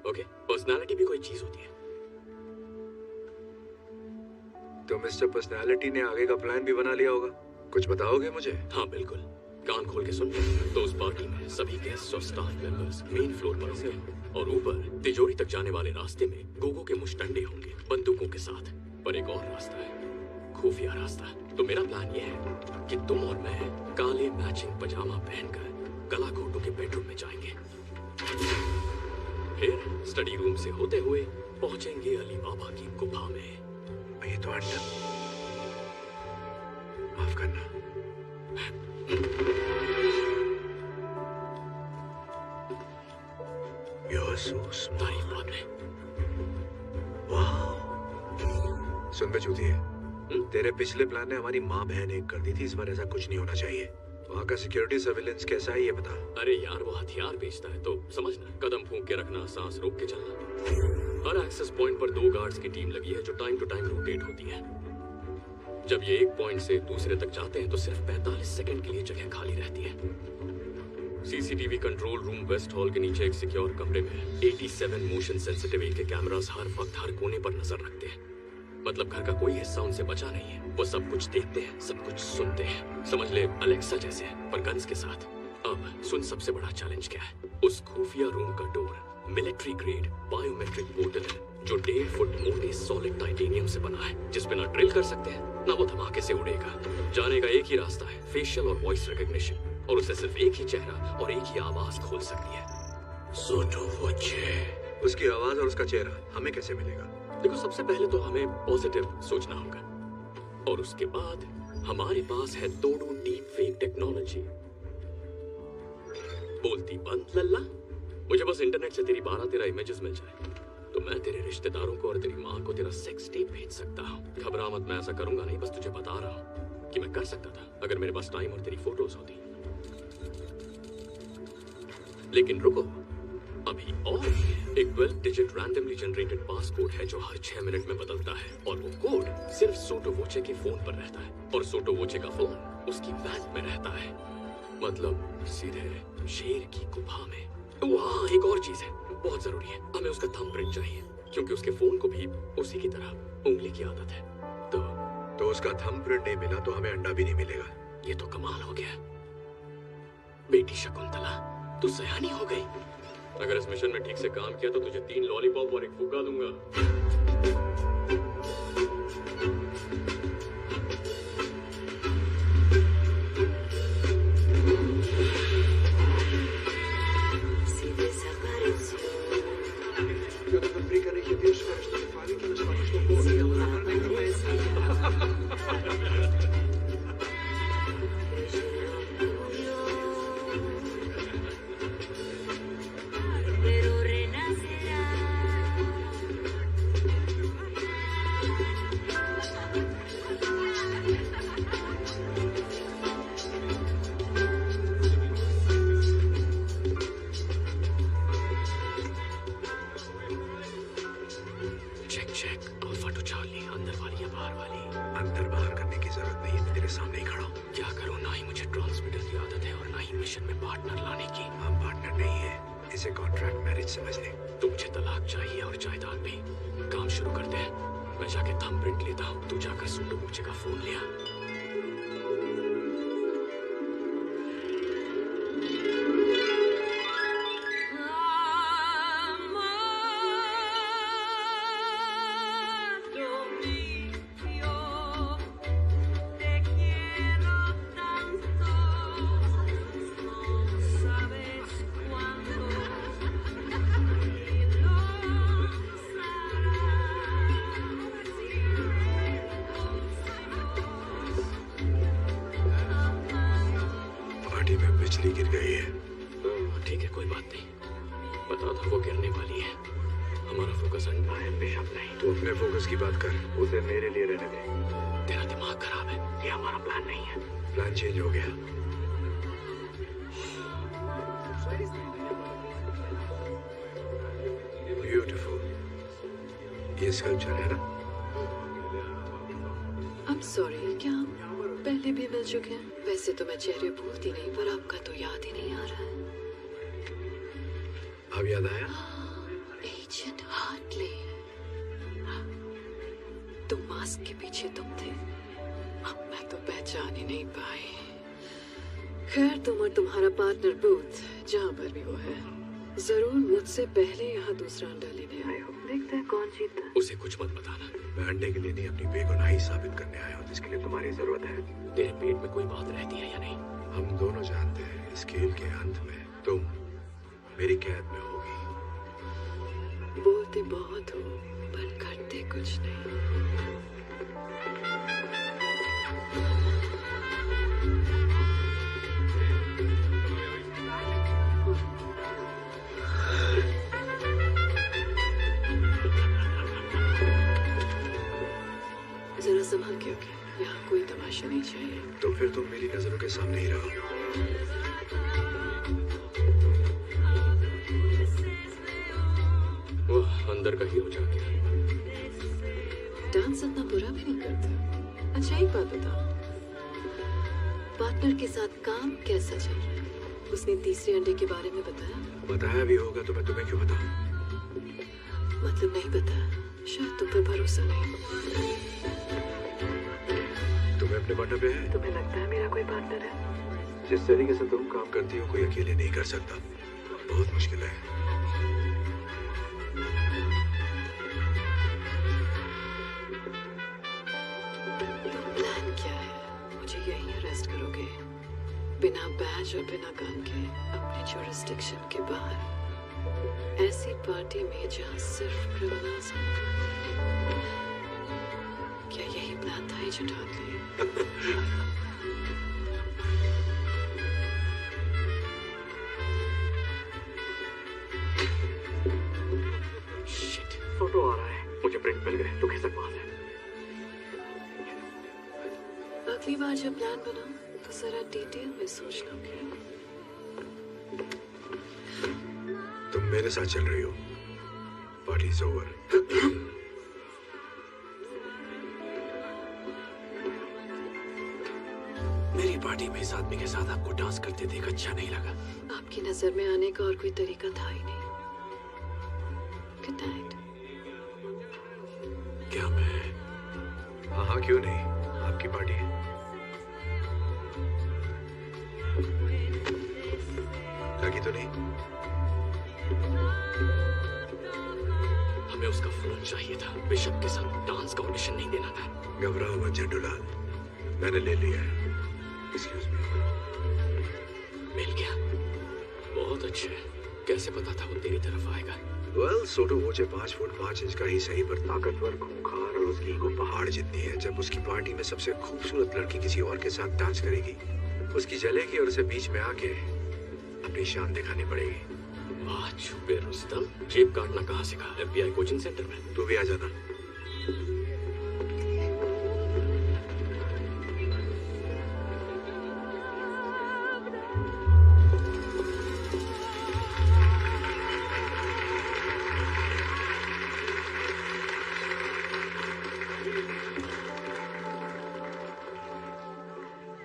ओके, पर्सनालिटी भी कोई चीज होती है। तो मिस्टर पर्सनालिटी ने आगे का प्लान भी बना लिया होगा, कुछ बताओगे मुझे? हाँ बिल्कुल, कान खोल के सुन। तो उस पार्टी में सभी गेस्ट और स्टाफ मेंबर्स मेन फ्लोर पर होंगे और ऊपर तिजोरी तक जाने वाले रास्ते में गोगो के मुश्तंडे होंगे बंदूकों के साथ। पर एक और रास्ता है, खुफिया रास्ता। तो मेरा प्लान ये है कि तुम और मैं काले मैचिंग पजामा पहनकर गला घोटों के बेडरूम में जाएंगे, फिर स्टडी रूम से होते हुए पहुंचेंगे अली बाबा की गुफा में। ये तो अंडा, माफ करना। तारीफ बाद में। वाह, सुन बे चूतिए, तेरे पिछले प्लान ने हमारी माँ बहन एक कर दी थी, इस बार ऐसा कुछ नहीं होना चाहिए। वहाँ का सिक्योरिटी सर्विलेंस कैसा है ये बता। अरे यार, वो हथियार बेचता है तो समझना, कदम फूंक के रखना, सांस रोक के चलना। हर एक्सेस पॉइंट पर 2 गार्ड्स की टीम लगी है जो टाइम टू टाइम रोटेट होती है। जब ये एक पॉइंट से दूसरे तक जाते हैं तो सिर्फ 45 सेकंड के लिए जगह खाली रहती है। CCTV control room west hall के नीचे एक सिक्योर कमरे में 87 मोशन सेंसिटिव के कैमरास हर वक्त हर कोने पर नजर रखते हैं। मतलब घर का कोई हिस्सा उनसे बचा नहीं है। वो सब कुछ देखते हैं, सब कुछ सुनते हैं। समझ ले अलेक्सा जैसे, पर गन्स के साथ। अब सुन, सबसे बड़ा चैलेंज क्या है। उस खुफिया रूम का door military grade biometric portal है जो 1.5 फुट मोटे सॉलिड टाइटेनियम से बना है, जिसपे ना ड्रिल कर सकते हैं ना वो धमाके से उड़ेगा। जाने का एक ही रास्ता है, फेशियल और वॉइस रिकॉग्निशन, और उसे सिर्फ एक ही चेहरा और एक ही आवाज खोल सकती है। सोटो वोचे। उसकी आवाज और उसका चेहरा हमें कैसे मिलेगा? देखो, सबसे पहले तो हमें पॉजिटिव सोचना होगा, और उसके बाद हमारे पास है तोड़ो डीप फेक टेक्नोलॉजी। बोलती बंद लल्ला, मुझे बस इंटरनेट से तेरी 12-13 इमेजेस मिल जाए तो मैं तेरे रिश्तेदारों को और तेरी माँ को तेरा सेक्स टेप भेज सकता हूँ। घबरा मत, मैं ऐसा करूंगा नहीं, बस तुझे बता रहा हूँ कि मैं कर सकता था अगर मेरे पास टाइम और तेरी फोटोज होती। लेकिन रुको, अभी और एक 12 डिजिट रैंडमली जनरेटेड पासकोड है जो हर 6 मिनट में बदलता है, और वो कोड सिर्फ सोटो वोचे के फोन पर रहता है, और सोटो वोचे का फोन उसकी वैन में रहता है। मतलब सीधे शेर की गुफा में। वहाँ एक और चीज है, बहुत जरूरी है, हमें उसका थंबप्रिंट चाहिए, क्योंकि उसके फोन को भी उसी की तरह उंगली की आदत है। तो उसका थंबप्रिंट नहीं मिला तो हमें अंडा भी नहीं मिलेगा। ये तो कमाल हो गया। बेटी शकुंतला, तू सयानी हो गई। अगर इस मिशन में ठीक से काम किया तो तुझे 3 लॉलीपॉप और 1 फुग्गा दूंगा। पहले भी मिल चुके हैं। वैसे तो मैं चेहरे भूलती नहीं, पर आपका तो याद ही नहीं आ रहा है। अब याद आया? एजेंट हार्टले, तुम मास्क के पीछे तुम थे। अब मैं तो पहचान ही नहीं पाई। खैर, तुम और तुम्हारा पार्टनर बूथ जहाँ पर भी वो है, जरूर मुझसे पहले यहाँ दूसरा अंडा लेने आए हो। देखते हैं कौन जीतता है। उसे कुछ मत बताना। मैं अंडे के लिए नहीं, अपनी बेगुनाही साबित करने आया हूँ, जिसके लिए तुम्हारी जरूरत है। तेरे पेट में कोई बात रहती है या नहीं? हम दोनों जानते हैं इस खेल के अंत में तुम मेरी कैद में होगी। बोलते बहुत हो पर करते कुछ नहीं। जरा संभल के होके, यहाँ कोई तमाशा नहीं चाहिए। तो फिर तुम मेरी नजरों के सामने ही रहो। वो अंदर का हीरो जा गया। डांस इतना बुरा भी नहीं करता। अच्छा, एक बात बताओ, पार्टनर के साथ काम कैसा चल रहा है? उसने तीसरे अंडे के बारे में बताया? बताया भी होगा तो मैं तुम्हें क्यों बताऊं? मतलब नहीं बताया, शायद तुम पर भरोसा नहीं। तुम्हें अपने पार्टनर पे है? तुम्हें लगता है मेरा कोई पार्टनर है? जिस तरीके से तुम काम करती हो कोई अकेले नहीं कर सकता। बहुत मुश्किल है। तो प्लान क्या है? मुझे यहीं अरेस्ट करोगे, बिना बैज और बिना गन के, अपने जुरिस्डिक्शन के बाहर, ऐसी पार्टी में जहाँ सिर्फ क्रिमिनल्स हैं? क्या यही प्लान था एजेंट हार्टले? शिट, फोटो आ रहा है। मुझे प्रिंट मिल गए। तू खिसक वहां से। अगली बार जब प्लान बनाओ तो जरा डिटेल में सोच लोगे। तुम मेरे साथ चल रही हो। Party is over. मेरी पार्टी में इस आदमी के साथ आपको डांस करते देख अच्छा नहीं लगा। आपकी नजर में आने का और कोई तरीका था ही नहीं। Good night. क्या मैं? हाँ हाँ, क्यों नहीं, आपकी पार्टी है। लगी तो नहीं? हमें उसका फोन चाहिए था। बिशप के साथ डांस का ऑडिशन नहीं देना था। घबराओ मत झंडूलाल, मैंने ले लिया है। Excuse me. मिल गया। बहुत अच्छे। कैसे पता था वो तेरी तरफ आएगा? वेल, सोटो मुझे 5 फुट 5 इंच का ही सही, पर ताकतवर, खूंखार और उसकी ईगो पहाड़ जितनी है। जब उसकी पार्टी में सबसे खूबसूरत लड़की किसी और के साथ डांस करेगी, उसकी जलेगी और उसे बीच में आके अपनी शान दिखानी पड़ेगी। वाह छुपे रुस्तम, जेब काटना कहाँ सीखा? FBI कोचिंग सेंटर में। तू भी आ जाना।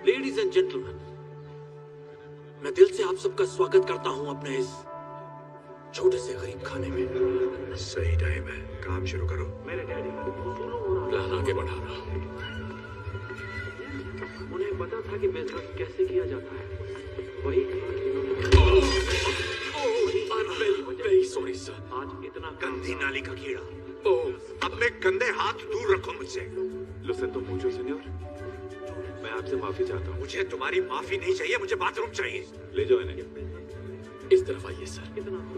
लेडीज एंड जेंटलमैन, मैं दिल से आप सबका स्वागत करता हूं अपने इस छोटे से गरीब खाने में। सही टाइम है, काम शुरू करो। मेरे डैडी प्लान आगे बढ़ा रहा। उन्हें पता था कि बिजनेस कैसे किया जाता है। वही वेरी सॉरी सर। आज इतना गंदी नाली का कीड़ा। ओह, अपने गंदे हाथ दूर रखो मुझसे। Lo siento mucho, señor. मैं आपसे माफी चाहता हूँ। मुझे तुम्हारी माफी नहीं चाहिए, मुझे बाथरूम चाहिए। ले जाओ इन्हें। इस तरफ आइए सर।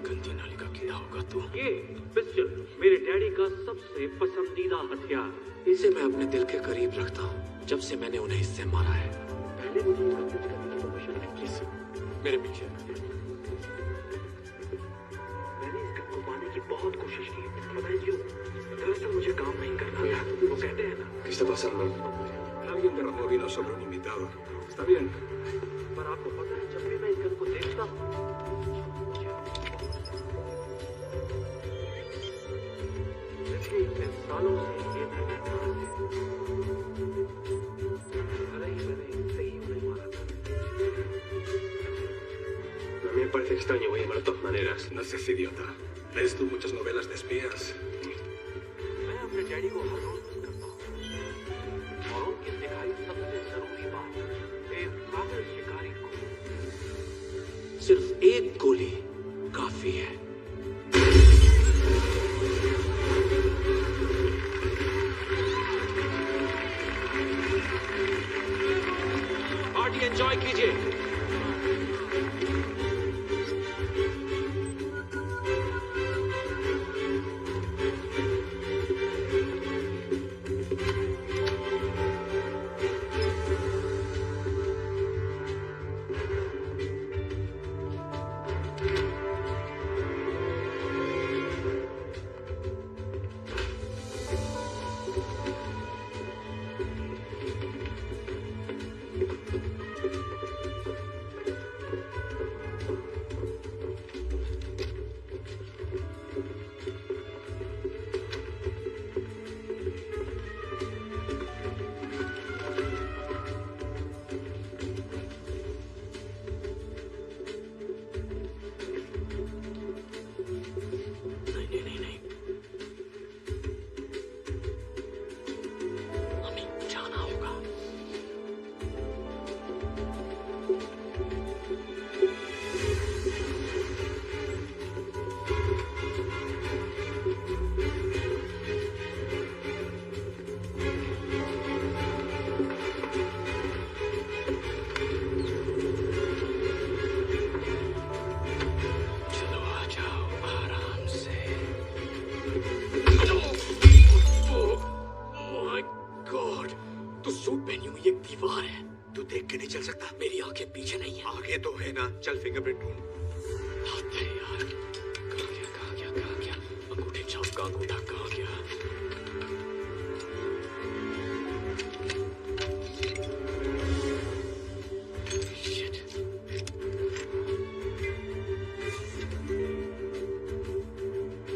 गंदी नाली का कीड़ा होगा तो। ये पिस्टल मेरे डैडी का सबसे पसंदीदा हथियार। इसे मैं अपने दिल के करीब रखता हूँ जब से मैंने उन्हें इससे मारा है। पहले मुझे मैसेज करने की परमिशन है प्लीज। मेरे पीछे। मैंने इस गन को पाने की बहुत कोशिश की। पता है क्यों? दरअसल मुझे काम नहीं करना था। वो कहते हैं ना, ¿Qué está pasando? Alguien derramó vino sobre un invitado. ¿Está bien? पर आपको पता है जब भी मैं इस गन को देखता हूँ, पिछले इतने सालों से ये मैंने अरे ही मैंने Me parece extraño, Weimar, de todas maneras. No seas idiota. ¿Lees tú muchas novelas de espías? मैं अपने डैडी को हर रोज मिस करता हूँ और उनकी दिखाई सबसे जरूरी बात एक काबिल शिकारी को सिर्फ एक गोली काफी है। पार्टी एंजॉय कीजिए। चल सकता। मेरी आंखें पीछे नहीं है। आगे तो है ना। चल फिंगरप्रिंट ढूंढ। यार कहाँ गया अंगूठे छाप का अंगूठा कहाँ गया?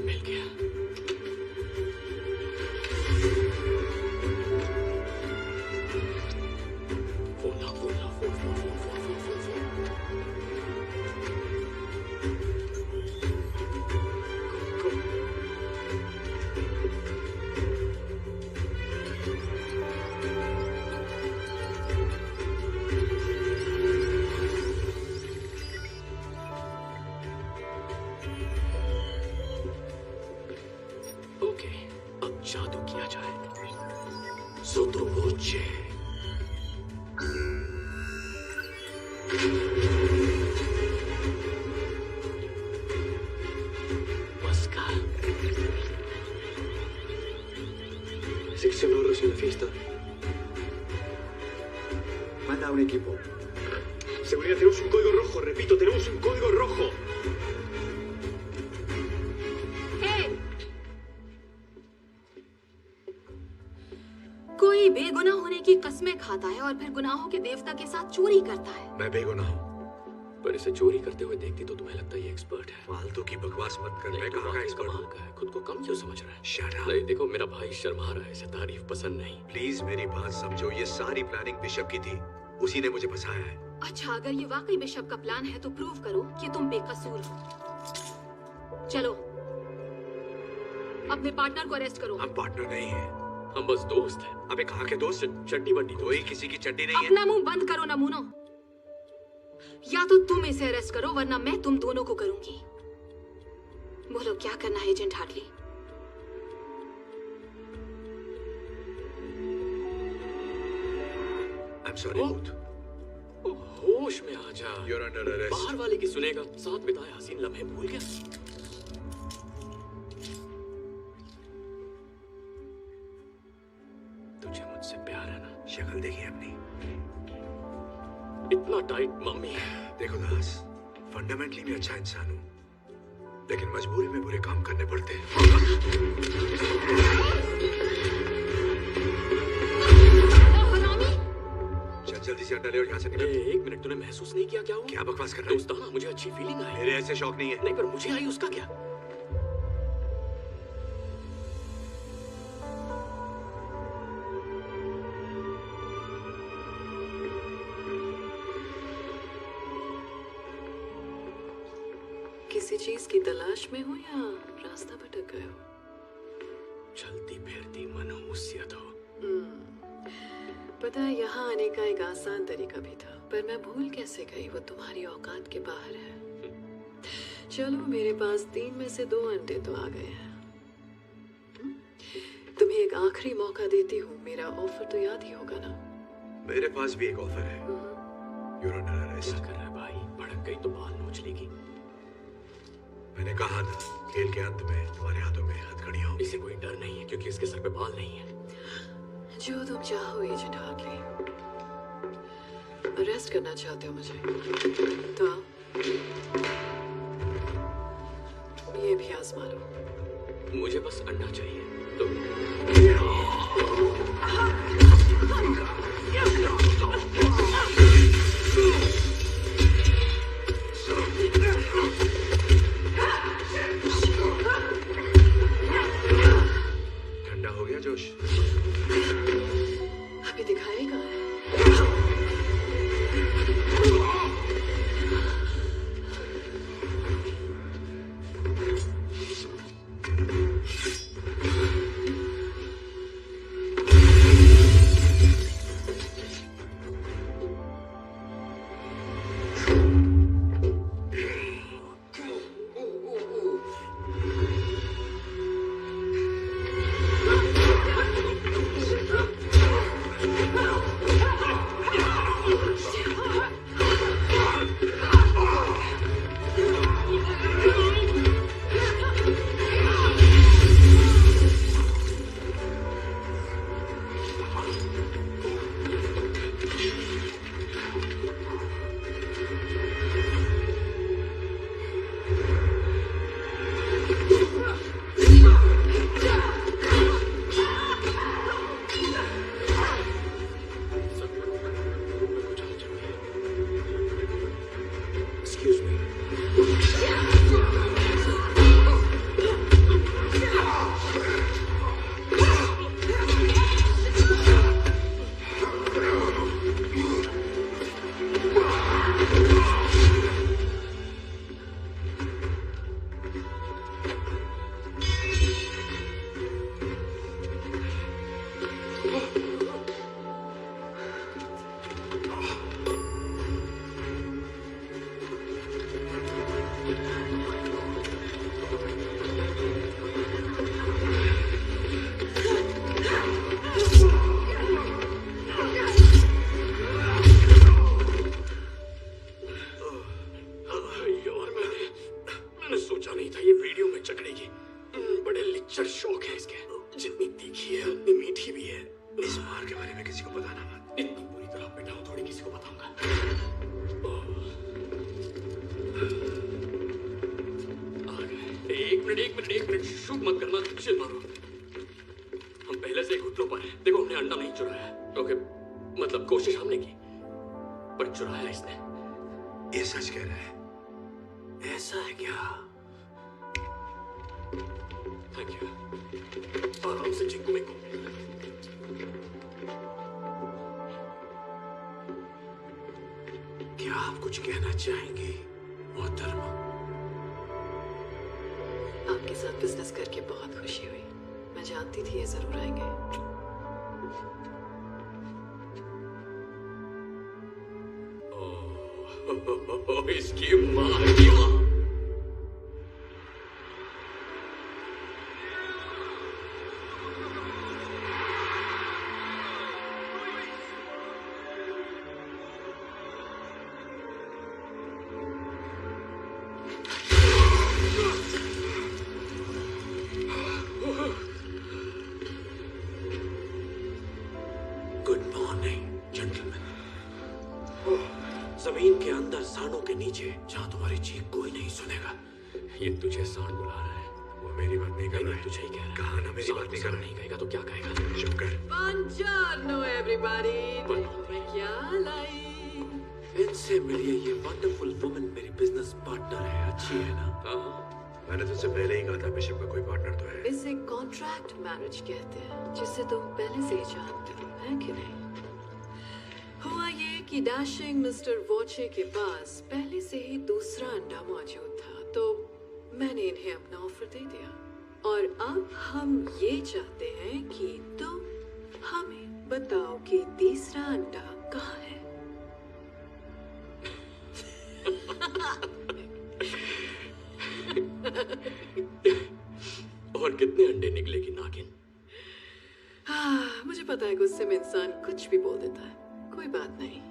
मिल गया। जादू किया जाए। Sottovoce। Mosca। Sección Horus en la fiesta. Manda a un equipo. Seguridad, tenemos un código rojo. Repito, tenemos un código rojo. कोई बेगुनाह होने की कस्में खाता है और फिर गुनाहों के देवता के साथ चोरी करता है। मैं बेगुनाह हूँ। पर इसे चोरी करते हुए देखती तो तुम्हें लगता है ये एक्सपर्ट है। फालतू की बकवास मत कर। मैं कहाँ का एक्सपर्ट हूँ? खुद को कम क्यों समझ रहा है? Shut up। नहीं देखो, मेरा भाई शर्मा रहा है, इसे तारीफ पसंद नहीं। प्लीज मेरी बात समझो। ये सारी प्लानिंग बिशप की थी। उसी ने मुझे फंसाया है। अच्छा, अगर ये वाकई बिशप का प्लान है तो प्रूव करो कि तुम बेकसूर हो। चलो अपने पार्टनर को अरेस्ट करो। हम पार्टनर नहीं हैं। हम बस दोस्त हैं। अबे कहाँ के दोस्त? चट्टी बट्टी। कोई किसी की चट्टी नहीं है। अपना मुंह बंद करो नमूनो। या तो तुम इसे अरेस्ट करो वरना मैं तुम दोनों को करूंगी। बोलो क्या करना है agent Hartley? I'm sorry, Booth। होश में आ जा। You're under arrest। बाहर वाले की सुनेगा। साथ बिताए हसीन लम्हे भूल गया। तुझे मुझसे प्यार है ना? शक्ल देखी अपनी। इतना टाइट मम्मी। देखो दास, फंडामेंटली मैं अच्छा इंसान हूँ, लेकिन मजबूरी में बुरे काम करने पड़ते हैं। चल जल्दी से अंडा ले और यहाँ से निकल। एक मिनट, तूने महसूस नहीं किया क्या हुआ? क्या बकवास कर रहा है? दोस्ताना मुझे अच्छी फीलिंग आई। मेरे ऐसे शौक नहीं है। नहीं, पर मुझे आई, उसका क्या? किसी चीज की तलाश में हो या रास्ता भटक गए हो? चलती फिरती मनहूसियत हो। पता है, यहाँ आने का एक आसान तरीका भी था, पर मैं भूल कैसे गई, वो तुम्हारी औकात के बाहर है। चलो, मेरे पास 3 में से 2 अंडे तो आ गए हैं। तुम्हें एक आखिरी मौका देती हूँ, मेरा ऑफर तो याद ही होगा ना? मेरे पास भी एक ऑफर है। You're under arrest। क्या कर रहा है भाई? भड़क गई तो बाल नोच लेगी। मैंने कहा था, खेल के अंत में तुम्हारे हाथों में हथकड़ियां होंगी। इसे कोई डर नहीं है क्योंकि इसके सर पे बाल नहीं है। जो तुम चाहो एजेंट हार्टली। अरेस्ट करना चाहते हो मुझे तो आओ। ये भी आजमा लो। मुझे बस अंडा चाहिए तो। ठंडा हो गया जोश? अभी दिखाएगा। एक मिनट शूट मत करना, चिल मारो। हम पहले से घुटनों पर हैं। देखो, हमने अंडा नहीं चुराया। ओके, मतलब कोशिश हमने की, पर चुराया इसने। ये सच कह रहा है? ऐसा है क्या? Thank you. आराम से चिंकू मिंकू। क्या आप कुछ कहना चाहेंगे मोहतरमा? आपके साथ बिजनेस करके बहुत खुशी हुई। मैं जानती थी ये जरूर आएंगे। इसकी माँ की माँ। जमीन के अंदर सांडों के नीचे, जहां तुम्हारी चीख कोई नहीं सुनेगा। ये तुझे सांड बुला रहा है। वो मेरी बात नहीं कर रहा है। तुझे ही कह रहा है। कहा ना मेरी बात नहीं कर रहा है। नहीं कहेगा तो क्या कहेगा? चुप कर। Buongiorno everybody। मैं क्या लाई? इनसे मिलिए, ये वंडरफुल वुमन मेरी बिजनेस पार्टनर है। अच्छी है ना? मैंने तुझसे पहले ही कहा था बिशप का कोई पार्टनर तो है। इसे कॉन्ट्रैक्ट मैरिज कहते हैं, जिसे तुम पहले से ही जानते हो, है कि नहीं? हुआ ये कि डैशिंग मिस्टर वॉचे के पास पहले से ही दूसरा अंडा मौजूद था, तो मैंने इन्हें अपना ऑफर दे दिया और अब हम ये चाहते हैं कि तुम हमें बताओ कि तीसरा अंडा कहाँ है। और कितने अंडे निकलेगी नागिन? मुझे पता है गुस्से में इंसान कुछ भी बोल देता है। कोई बात नहीं,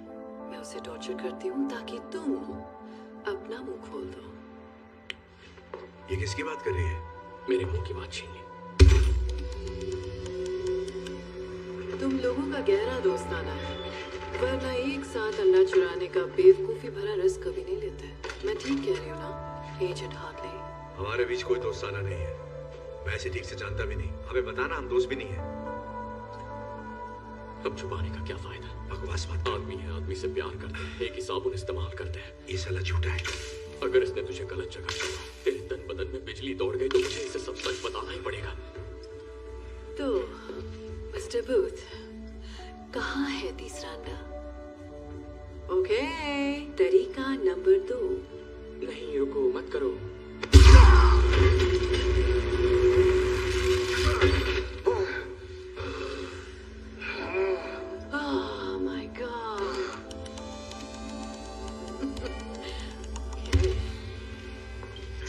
मैं उसे टॉर्चर करती हूँ ताकि तुम अपना मुंह खोल दो। ये किसकी बात कर रही है? मेरे मुंह की बात छीन ली। तुम लोगों का गहरा दोस्ताना है, वरना एक साथ अंडा चुराने का बेवकूफी भरा रिस्क कभी नहीं लेते। मैं ठीक कह रही हूँ ना एजेंट हार्टले? हमारे बीच कोई दोस्ताना नहीं है। मैं इसे ठीक से जानता भी नहीं। हमें बताना, हम दोस्त भी नहीं है। अब छुपाने का क्या फायदा? बकवास मत। आदमी है, आदमी से प्यार करते हैं, एक ही साबुन इस्तेमाल करते हैं। ये साला झूठा है। अगर इसने तुझे गलत जगह छोड़ा, तेरे तन बदन में बिजली दौड़ गई, तो मुझे इसे सब सच बताना ही पड़ेगा। तो मिस्टर बूथ, कहाँ है तीसरा अंडा? ओके, तरीका नंबर 2। नहीं, रुको, मत करो। Oh my God.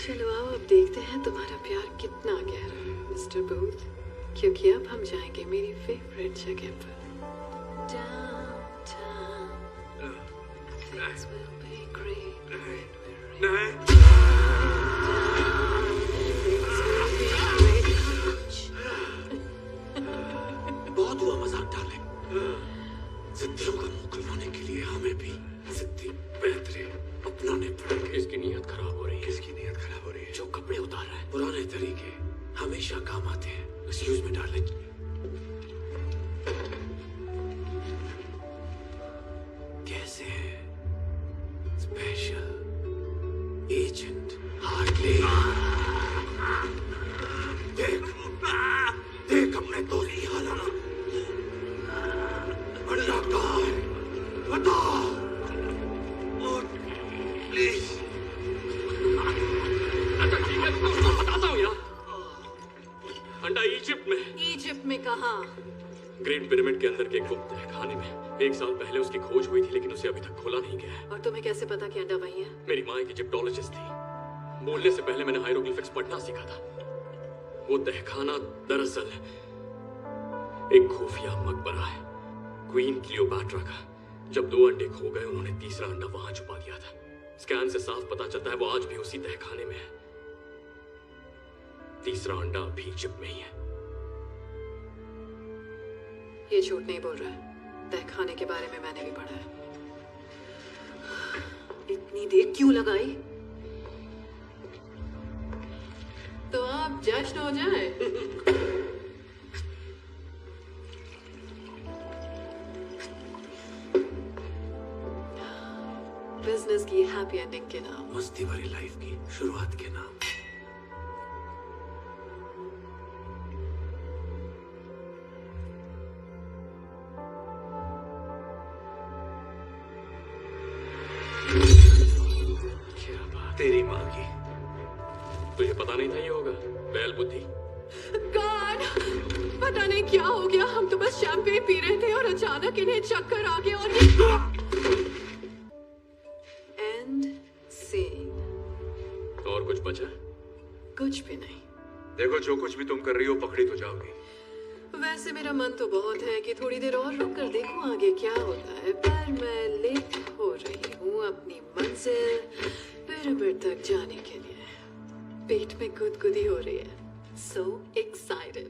चलो आओ, अब देखते हैं तुम्हारा प्यार कितना गहरा है मिस्टर बूथ, क्योंकि अब हम जाएंगे मेरी फेवरेट जगह पर। Downtown. Things will be great when we're in बहुत हुआ मजाक डार्लिंग। जिद्दियों का मुंह खुलवाने के लिए हमें भी जिद्दी बेहतरीन अपनाने पड़ेंगे। इसकी नीयत खराब हो रही है। किसकी नीयत खराब हो रही है? जो कपड़े उतार रहा है, पुराने तरीके हमेशा काम आते हैं। Excuse me darling. कैसे है स्पेशल एजेंट हार्टले? देख देख, हमने तो ली हालत। अंडा कहाँ है? बता प्लीज। अच्छा ठीक है, मैं बताता हूँ यार। अंडा इजिप्ट में। इजिप्ट में कहाँ? ग्रेट पिरामिड के अंदर के एक गुप्त तहखाने में। 1 साल पहले उसकी खोज हुई थी, लेकिन उसे अभी तक खोला नहीं गया है। और तुम्हें कैसे पता कि अंडा वही है? मेरी माँ एक इजिप्टोलॉजिस्ट थी। बोलने से पहले मैंने हायरोग्लिफिक्स पढ़ना सीखा था। वो तहखाना दरअसल एक खुफिया मकबरा है, क्वीन क्लियोपैट्रा का। जब 2 अंडे खो गए, उन्होंने तीसरा अंडा वहां छुपा दिया था। स्कैन से साफ पता चलता है वो आज भी उसी तहखाने में है। तीसरा अंडा अभी इजिप्ट में ही है। ये झूठ नहीं बोल रहा है। तहखाने के बारे में मैंने भी पढ़ा है। इतनी देर क्यों लगाई? तो आप जश्न हो जाए। बिजनेस की हैप्पी एंडिंग के नाम, मस्ती भरी लाइफ की शुरुआत के नाम। क्या बात? तेरी माँ की। तुझे पता नहीं था ये होगा? बैल बुद्धि। गॉड, पता नहीं क्या हो गया। हम तो बस शैंपेन पी रहे थे और अचानक इन्हें चक्कर आ गया और एंड सीन। और कुछ बचा? कुछ भी नहीं। देखो, जो कुछ भी तुम कर रही हो पकड़ी तो जाओगी। वैसे मेरा मन तो बहुत है कि थोड़ी देर और रुक कर देखूं आगे क्या होता है, पर मैं लेट हो रही हूँ अपनी मंजिल पिरामिड तक जाने के लिए। पेट में गुदगुदी हो रही है। So excited.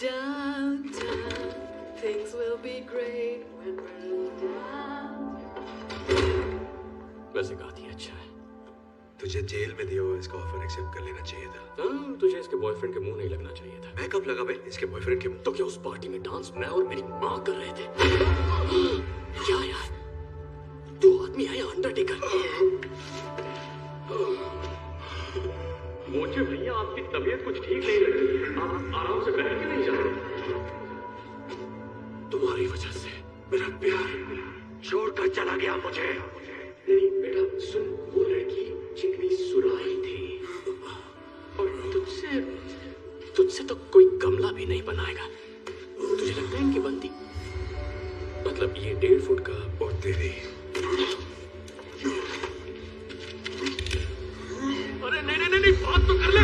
Downtown, things will be great when we're down. वैसे गाती अच्छा है। तुझे जेल में दिया हुआ इसका ऑफर एक्सेप्ट कर लेना चाहिए था। हाँ, तुझे इसके बॉयफ्रेंड के मुंह नहीं लगना चाहिए था। मैं कब लगा बे इसके बॉयफ्रेंड के मुंह? तो क्या उस पार्टी में डांस मैं और मेरी माँ कर रहे थे? क्या यार, तू आदमी है या अंडरटेकर? मुझे भैया आपकी तबीयत कुछ ठीक नहीं लग रही है। आप आराम से बैठ के नहीं जा रहे। तुम्हारी वजह से मेरा प्यार छोड़कर चला गया मुझे। नहीं बेटा, सुन, वो लड़की चिकनी सुराही तुझसे तो कोई गमला भी नहीं बनाएगा। तुझे लगता है इनकी बनती? मतलब ये 1.5 फुट का और तेरी। अरे नहीं, बात तो कर ले।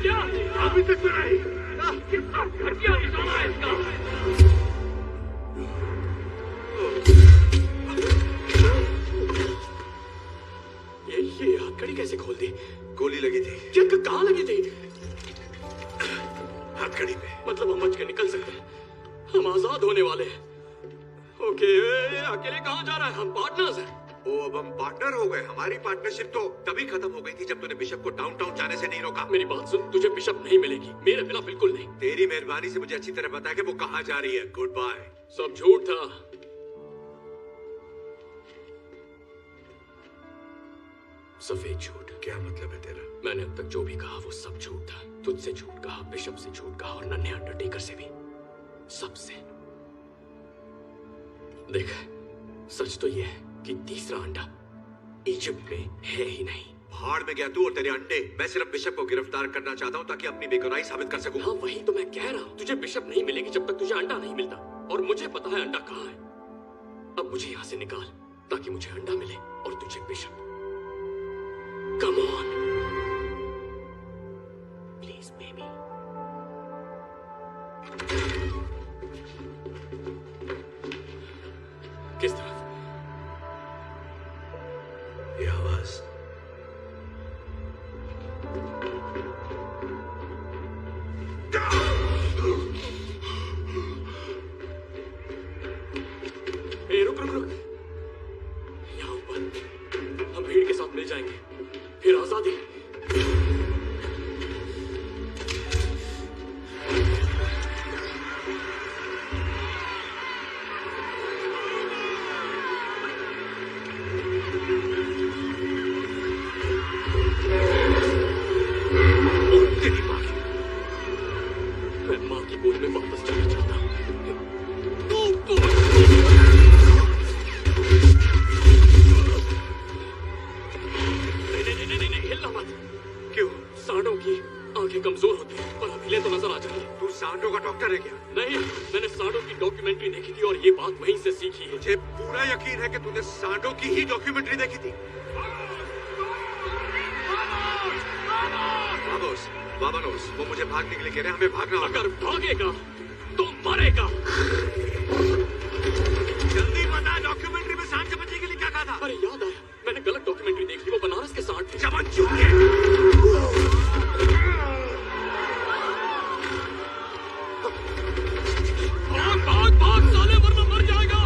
क्या अभी तक तो नहीं। कितना घटिया निशाना है इसका। ये हथकड़ी कैसे खोल दी? गोली लगी थी। क्या कहाँ लगी थी? हथकड़ी पे। मतलब हम बच के निकल सकते हैं, हम आजाद होने वाले हैं। ओके, अकेले कहाँ जा रहा है? हम पार्टनर्स हैं। ओ, अब हम पार्टनर हो गए। हमारी पार्टनरशिप तो तभी खत्म हो गई थी जब तूने बिशप को डाउनटाउन जाने से नहीं रोका। मेरी बात सुन, तुझे बिशप नहीं मिलेगी, मेरे बिना बिल्कुल नहीं। तेरी मेहरबानी से मुझे अच्छी तरह पता है कि वो कहाँ जा रही है। Goodbye. सब झूठ था। सफेद झूठ। क्या मतलब है तेरा? मैंने अब तक जो भी कहा वो सब झूठ था। तुझसे झूठ कहा, बिशप से झूठ कहा और नन्हे अंडरटेकर से भी, सबसे। देख, सच तो ये है कि तीसरा अंडा इजिप्ट में है ही नहीं। भाड़ में गया तू और तेरे अंडे। मैं सिर्फ बिशप को गिरफ्तार करना चाहता हूँ ताकि अपनी बेगुनाही साबित कर सकूं। हाँ, वही तो मैं कह रहा हूँ। तुझे बिशप नहीं मिलेगी जब तक तुझे अंडा नहीं मिलता, और मुझे पता है अंडा कहाँ है। अब मुझे यहाँ से निकाल ताकि मुझे अंडा मिले और तुझे bishop. Come on, please, baby. किस तरफ? ये आवाज। रुक। यहाँ ऊपर हम भीड़ के साथ मिल जाएंगे, फिर आजादी। मैं माँ की गोद में वापस जाना चाहता हूँ। सांडों की आंखें कमजोर होती हैं, पर अभी तो नजर आ जाएंगे। तू सांडों का डॉक्टर है क्या? नहीं, मैंने सांडों की डॉक्यूमेंट्री देखी थी और ये बात वहीं से सीखी है। मुझे पूरा यकीन है कि तूने सांडों की ही डॉक्यूमेंट्री देखी थी। वामोस, वो मुझे भागने के लिए कह रहे हैं। हमें भागना होगा। अगर भागेगा तो मरेगा। जल्दी बता, डॉक्यूमेंट्री में सांड से बचने के लिए क्या कहा था? अरे याद आया, मैंने गलत डॉक्यूमेंट्री देख ली। वो बनारस के सांड थे। चमन चूके। भाग साले, वरना मर जाएगा।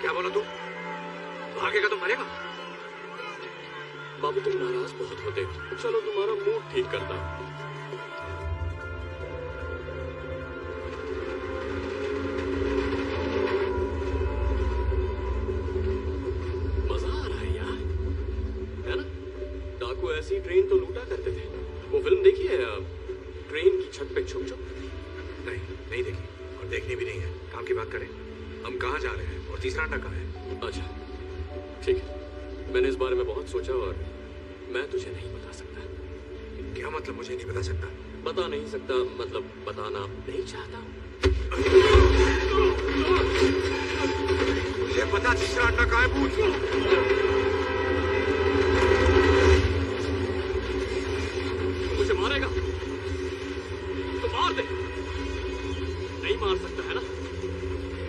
क्या बोला तू? भागेगा तो मरेगा? बाबू, तुम नाराज बहुत होते हो। चलो तुम्हारा मूड ठीक करता हूं। मजा आ रहा है यार, है ना? डाकू ऐसी ट्रेन तो लूटा करते थे। वो फिल्म देखी है, ट्रेन की छत पे छुप छुप? नहीं देखी, और देखनी भी नहीं है। काम की बात करें। हम कहाँ जा रहे हैं और तीसरा अंडा कहाँ है? अच्छा, ठीक है। मैंने इस बारे में बहुत सोचा और मैं तुझे नहीं बता सकता। क्या मतलब मुझे नहीं बता सकता? बता नहीं सकता मतलब बताना नहीं चाहता। मुझे पता तीसरा अंडा कहाँ है। पूछ। मुझे मारेगा तो मार दे। नहीं मार सकता है ना,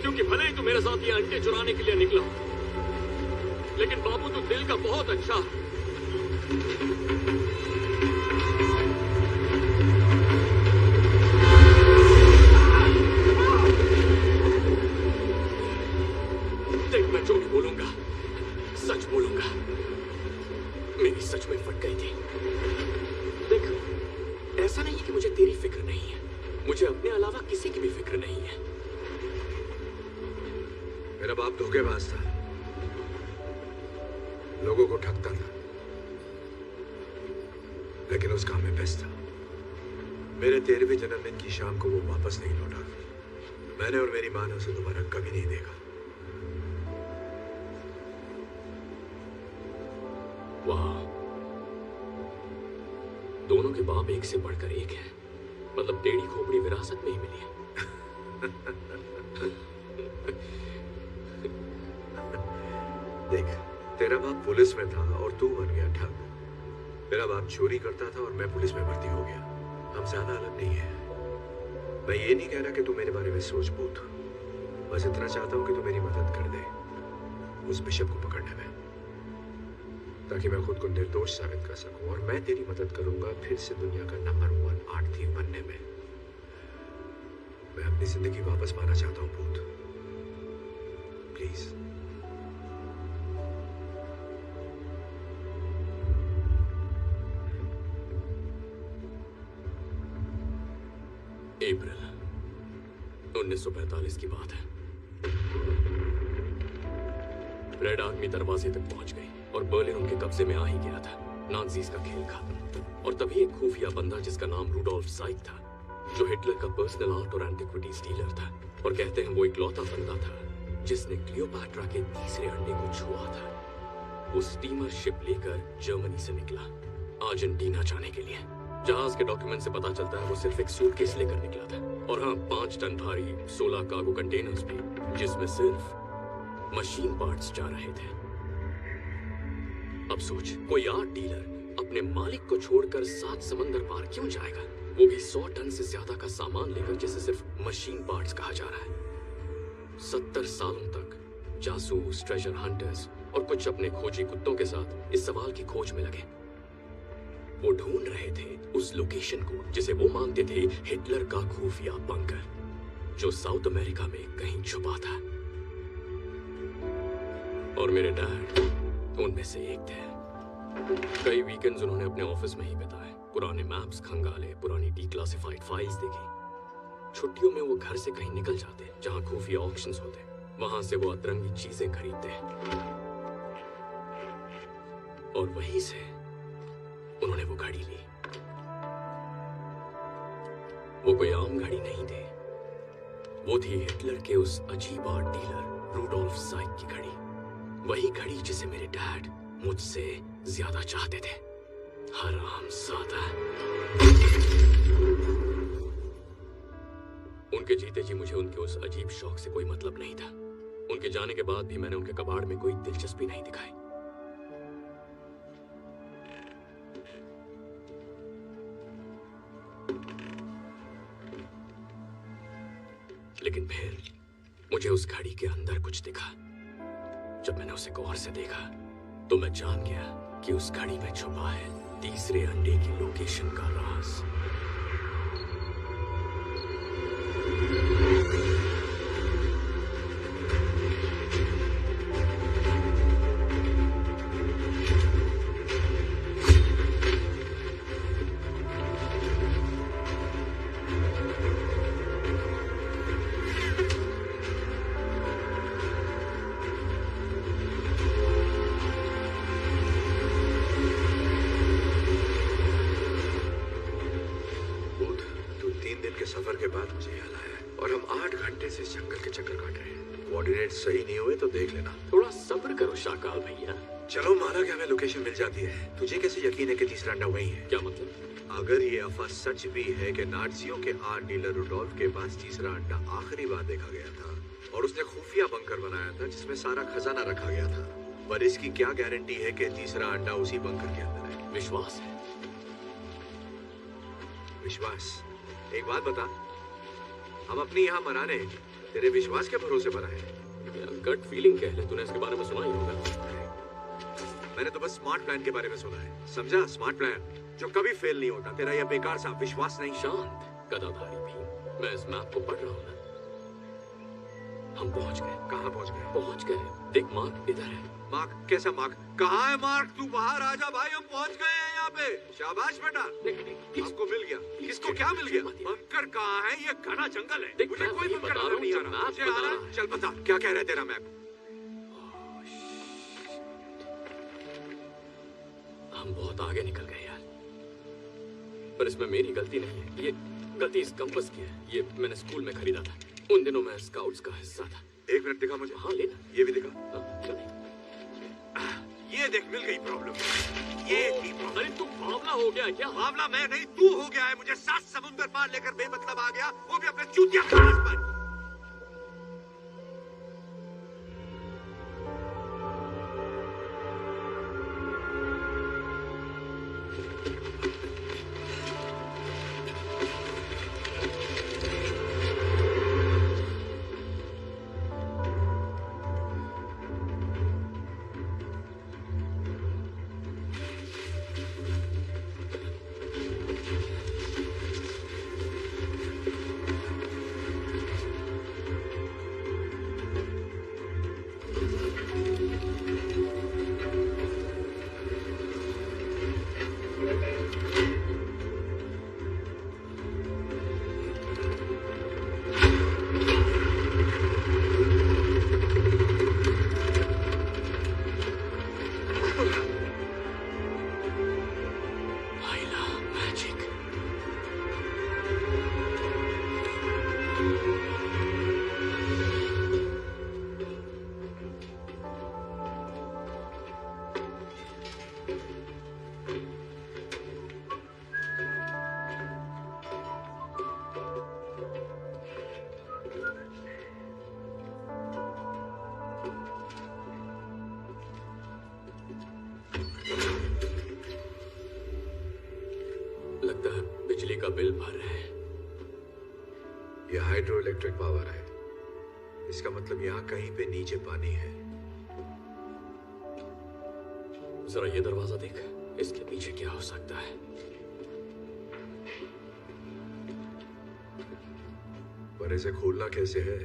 क्योंकि भले ही तू मेरे साथ ये अंडे चुराने के लिए निकला, लेकिन बाबू तू दिल का बहुत अच्छा है। देख, मैं जो भी बोलूंगा सच बोलूंगा। मेरी सच में फट गई थी। देख, ऐसा नहीं कि मुझे तेरी फिक्र नहीं है। मुझे अपने अलावा किसी की भी फिक्र नहीं है। मेरा बाप धोखेबाज था, लोगों को ठगता था, लेकिन उस काम में बेस्ट था। मेरे 13वें जन्मदिन की शाम को वो वापस नहीं लौटा। मैंने और मेरी मां ने उसे दोबारा कभी नहीं देखा। वाह, दोनों के बाप एक से बढ़कर एक हैं। मतलब टेढ़ी खोपड़ी विरासत में ही मिली है। देख, तेरा बाप पुलिस में था और तू बन गया ठग। मेरा बाप चोरी करता था और मैं पुलिस में भर्ती हो गया। हम ज्यादा अलग नहीं है। मैं ये नहीं कह रहा कि तू मेरे बारे में सोच पूछ, बस इतना चाहता हूं कि तू मेरी मदद कर दे उस बिशप को पकड़ने में, ताकि मैं खुद को निर्दोष साबित कर सकूं। और मैं तेरी मदद करूंगा फिर से दुनिया का नंबर 1 आर्ट थीफ बनने में। मैं अपनी जिंदगी वापस पाना चाहता हूं भूत, प्लीज। अप्रैल 1945 की बात है। रेड आर्मी दरवाजे तक पहुंच गई और बर्लिन उनके कब्जे में आ ही गया था। नाज़ीज़ का खेल खत्म। और तभी एक खुफिया बंदा जिसका नाम रूडोल्फ ज़ाइक था, जो हिटलर का पर्सनल आर्ट और एंटिक्विटीज डीलर था, और कहते हैं वो इकलौता बंदा था जिसने क्लियोपैट्रा के तीसरे अंडे को छुआ था। वो स्टीमर शिप लेकर जर्मनी से निकला अर्जेंटीना जाने के लिए। जहाज के डॉक्यूमेंट से पता चलता है वो सिर्फ एक सूटकेस लेकर निकला था, और हाँ, 5 टन भारी 16 कार्गो कंटेनर्स भी, जिसमें सिर्फ मशीन पार्ट्स जा रहे थे। अब सोच, कोई आर्ट डीलर अपने मालिक को छोड़कर 7 समंदर पार क्यों जाएगा, वो भी 100 टन से ज्यादा का सामान लेकर, जिसे सिर्फ मशीन पार्ट्स कहा जा रहा है। 70 सालों तक जासूस, ट्रेजर हंटर्स और कुछ अपने खोजी कुत्तों के साथ इस सवाल की खोज में लगे। वो ढूंढ रहे थे उस लोकेशन को जिसे वो मानते थे हिटलर का खुफिया बंकर, जो साउथ अमेरिका में कहीं छुपा था। और मेरे डैड उनमें से एक थे। कई वीकेंड्स उन्होंने अपने ऑफिस में ही बिताए, पुराने मैप्स खंगाले, पुरानी डिक्लासिफाइड फाइल्स देखी। छुट्टियों में वो घर से कहीं निकल जाते जहां खुफिया ऑक्शंस होते। वहां से वो अतरंगी चीजें खरीदते और वहीं से उन्होंने वो घड़ी ली। वो कोई आम घड़ी नहीं थी, वो थी हिटलर के उस अजीब आर्ट डीलर रूडोल्फ ज़ाइक की घड़ी। वही घड़ी जिसे मेरे डैड मुझसे ज्यादा चाहते थे। हरामज़ादा। उनके जीते जी मुझे उनके उस अजीब शौक से कोई मतलब नहीं था। उनके जाने के बाद भी मैंने उनके कबाड़ में कोई दिलचस्पी नहीं दिखाई। लेकिन फिर मुझे उस घड़ी के अंदर कुछ दिखा। जब मैंने उसे गौर से देखा तो मैं जान गया कि उस घड़ी में छुपा है तीसरे अंडे की लोकेशन का राज। सही नहीं हुए तो देख लेना। थोड़ा सब्र करो शाकाल भैया। चलो माना कि हमें लोकेशन मिल जाती है, तुझे कैसे यकीन है कि तीसरा अंडा वही है? क्या मतलब? अगर ये अफवाह सच भी है कि नाज़ियों के आर्ट डीलर रूडोल्फ के पास तीसरा अंडा आखिरी बार देखा गया था और उसने खुफिया बंकर बनाया था जिसमें सारा खजाना रखा गया था, पर इसकी क्या गारंटी है कि तीसरा अंडा उसी बंकर के अंदर है? विश्वास है। विश्वास? एक बात बता, हम अपनी यहाँ मनाने तेरे विश्वास के भरोसे पर आए। गट फीलिंग कह ले, तूने इसके बारे में सुना ही होगा। मैंने तो बस स्मार्ट प्लान के बारे में सुना है, समझा? स्मार्ट प्लान जो कभी फेल नहीं होता। तेरा यह बेकार सा विश्वास नहीं। शांत गदाधारी भी, मैं इस मैप को पढ़ रहा हूँ ना। हम पहुंच गए। कहाँ पहुंच गए? पहुंच गए। देख मार्क इधर है। मार्क? कैसा मार्क? कहाँ है मार्क? तू बाहर आ जा भाई, हम पहुंच गए हैं यहाँ पे। शाबाश बेटा, आपको मिल गया। किसको क्या मिल गया? बंकर कहाँ है? ये घना जंगल है। मुझे कोई बंकर नजर नहीं आ रहा। मुझे आ रहा। चल बता, क्या कह रहे तेरा मैप? हम बहुत आगे निकल गए यार, पर इसमें मेरी गलती नहीं है। ये गलती इस कंपास की है। ये मैंने स्कूल में खरीदा था। उन दिनों मैं स्काउट्स का हिस्सा था। एक मिनट दिखा मुझे। हाँ लेना। ये भी दिखा। क्यों नहीं? ये देख, मिल गई प्रॉब्लम। ये थी प्रॉब्लम। अरे तू बावला हो गया क्या? बावला मैं नहीं, तू हो गया है। मुझे 7 समुंदर पार लेकर बेमतलब आ गया, वो भी अपने चूतिया क्लास पर। लगता है बिजली का बिल भर रहे हैं। ये हाइड्रो इलेक्ट्रिक पावर है। इसका मतलब यहाँ कहीं पे नीचे पानी है। जरा ये दरवाजा देख, इसके पीछे क्या हो सकता है? पर इसे खोलना कैसे है?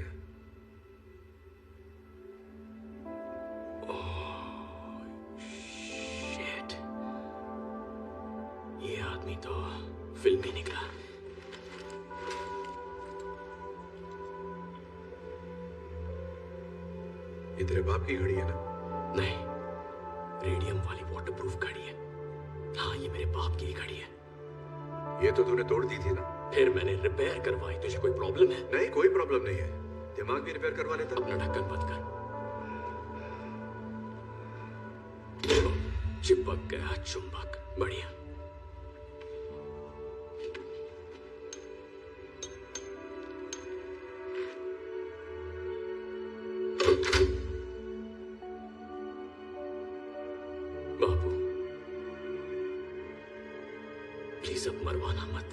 शिट, ये आदमी तो फिल्मी निकला। ये तेरे बाप की घड़ी है ना? नहीं, रेडियम वाली वाटरप्रूफ घड़ी है। हाँ, ये मेरे बाप की ही घड़ी है। ये तो तूने तोड़ दी थी ना? फिर मैंने रिपेयर करवाई। तुझे कोई प्रॉब्लम है? नहीं, कोई प्रॉब्लम नहीं है। दिमाग भी रिपेयर करवा लेता। अपना ढक्कन बंद कर। चिपक गया चुंबक। बढ़िया। बाबू, प्लीज अब मरवाना मत।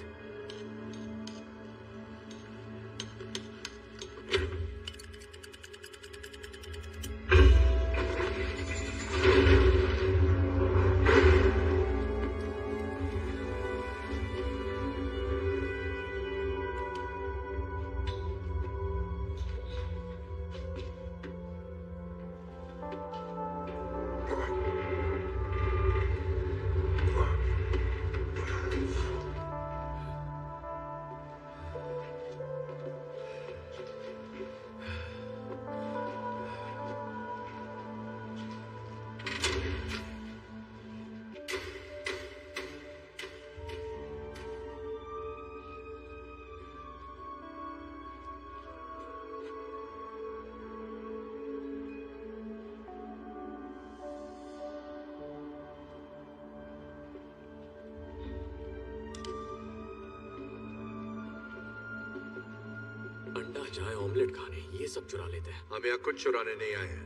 अंडा चाय ऑमलेट खाने ये सब चुरा लेते हैं। हम यहाँ कुछ चुराने नहीं आए हैं।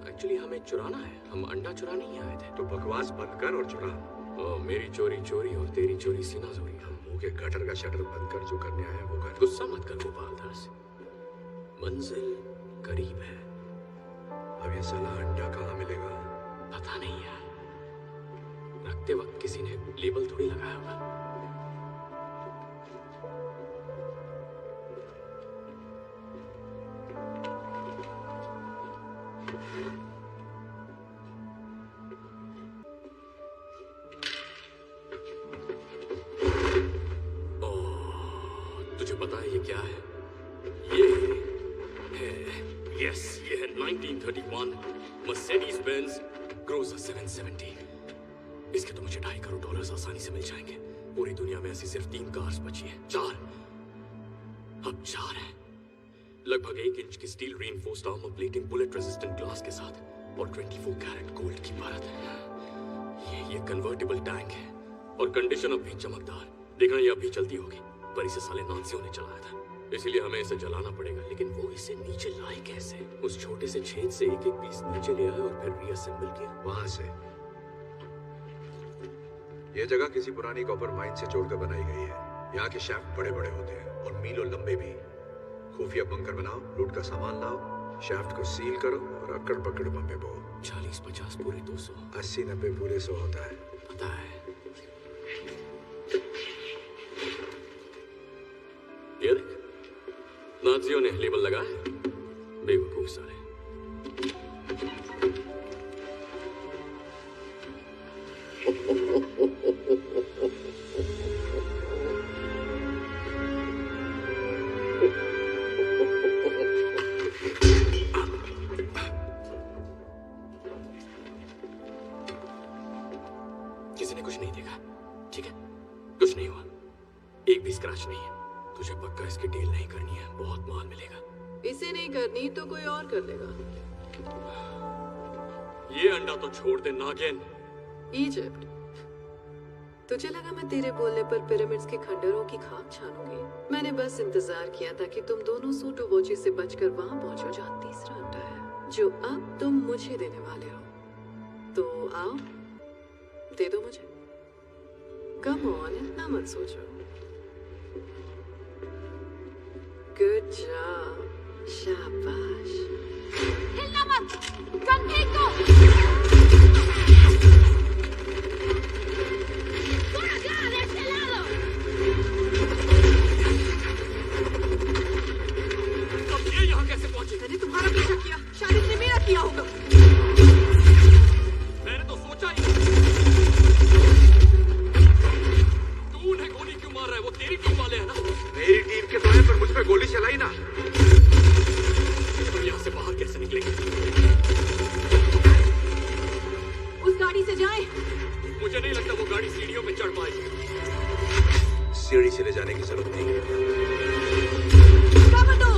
एक्चुअली हमें चुराना है। हम अंडा चुराने ही आए थे। तो बकवास बंद कर और चुरा। मेरी चोरी चोरी और तेरी चोरी सीना चोरी। हम मुंह के गटर का शटर बंद कर, जो करने आए हैं वो कर। गुस्सा मत कर गोपाल दास, मंजिल करीब है। अब ये साला अंडा कहाँ मिलेगा? पता नहीं यार, रखते वक्त किसी ने लेबल थोड़ी लगाया होगा। मुझे पता है ये क्या है। ये है, यस, ये है 1931 मर्सिडीज बेंज क्रूजर 770। इसके तो मुझे $2.5 करोड़ आसानी से मिल जाएंगे। पूरी दुनिया में ऐसी सिर्फ 3 कार्स बची हैं, 4। अब 4 हैं। लगभग 1 इंच की steel reinforced armour plating, bullet resistant glass के साथ और 24 कैरेट गोल्ड की परत है। ये कन्वर्टेबल टैंक है और कंडीशन अब भी चमकदार। देखना ये अब भी चलती होगी, पर इसे साले नाज़ियों ने चलाया था, इसीलिए हमें इसे जलाना पड़ेगा। लेकिन वो इसे नीचे लाए कैसे? उस छोटे से छेद से एक पीस नीचे ले आए और फिर रीअसेंबल किया। वहां से। यह जगह किसी पुरानी कॉपर माइन से जोड़कर बनाई गई है। यहाँ के शाफ्ट बड़े बड़े होते हैं और मीलों लंबे भी। खुफिया बंकर बनाओ, लूट का सामान लाओ, शाफ्ट को सील करो और अकड़ पकड़ बम्बे बो। 40-50 पूरे 200, 80-90 पूरे 100 होता है। पता है। ये देख, नाज़ियों ने लेबल लगाया। बेवकूफ सारे। किसी ने कुछ नहीं देखा, ठीक है? कुछ नहीं हुआ, एक भी स्क्रैच नहीं है। तुझे पक्का इसकी डील नहीं करनी है, बहुत माल मिलेगा। इसे नहीं करनी तो कोई और कर लेगा। ये अंडा तो छोड़ दे नागिन। इजिप्ट, तुझे लगा मैं तेरे बोलने पर पिरामिड्स के खंडरों की खाक छानूंगी? मैंने बस इंतजार किया था कि तुम दोनों सूटोवोची से बचकर वहां पहुंचो जहां तीसरा अंडा है, जो अब तुम मुझे देने वाले हो। तो आओ, दे दो मुझे। कम ऑन, इतना मत सोचो। गुड जॉब, शाबाश। हिलना मत, गन फेंक दो। ¡Por acá, de este lado! अब ये यहाँ कैसे पहुंचे? मैंने तुम्हारा पीछा किया, शायद इसने मेरा किया होगा। मैंने तो सोचा ही। तू उन्हें गोली क्यों मार रहा है? वो तेरी टीम वाले हैं ना? मेरी टीम के तो है, पर मुझ पे गोली चलाई ना। हम यहाँ से बाहर कैसे निकलेंगे? उस गाड़ी से जाएं। मुझे नहीं लगता वो गाड़ी सीढ़ियों पे चढ़ पाएगी। सीढ़ी से ले जाने की जरूरत नहीं है। कवर दो।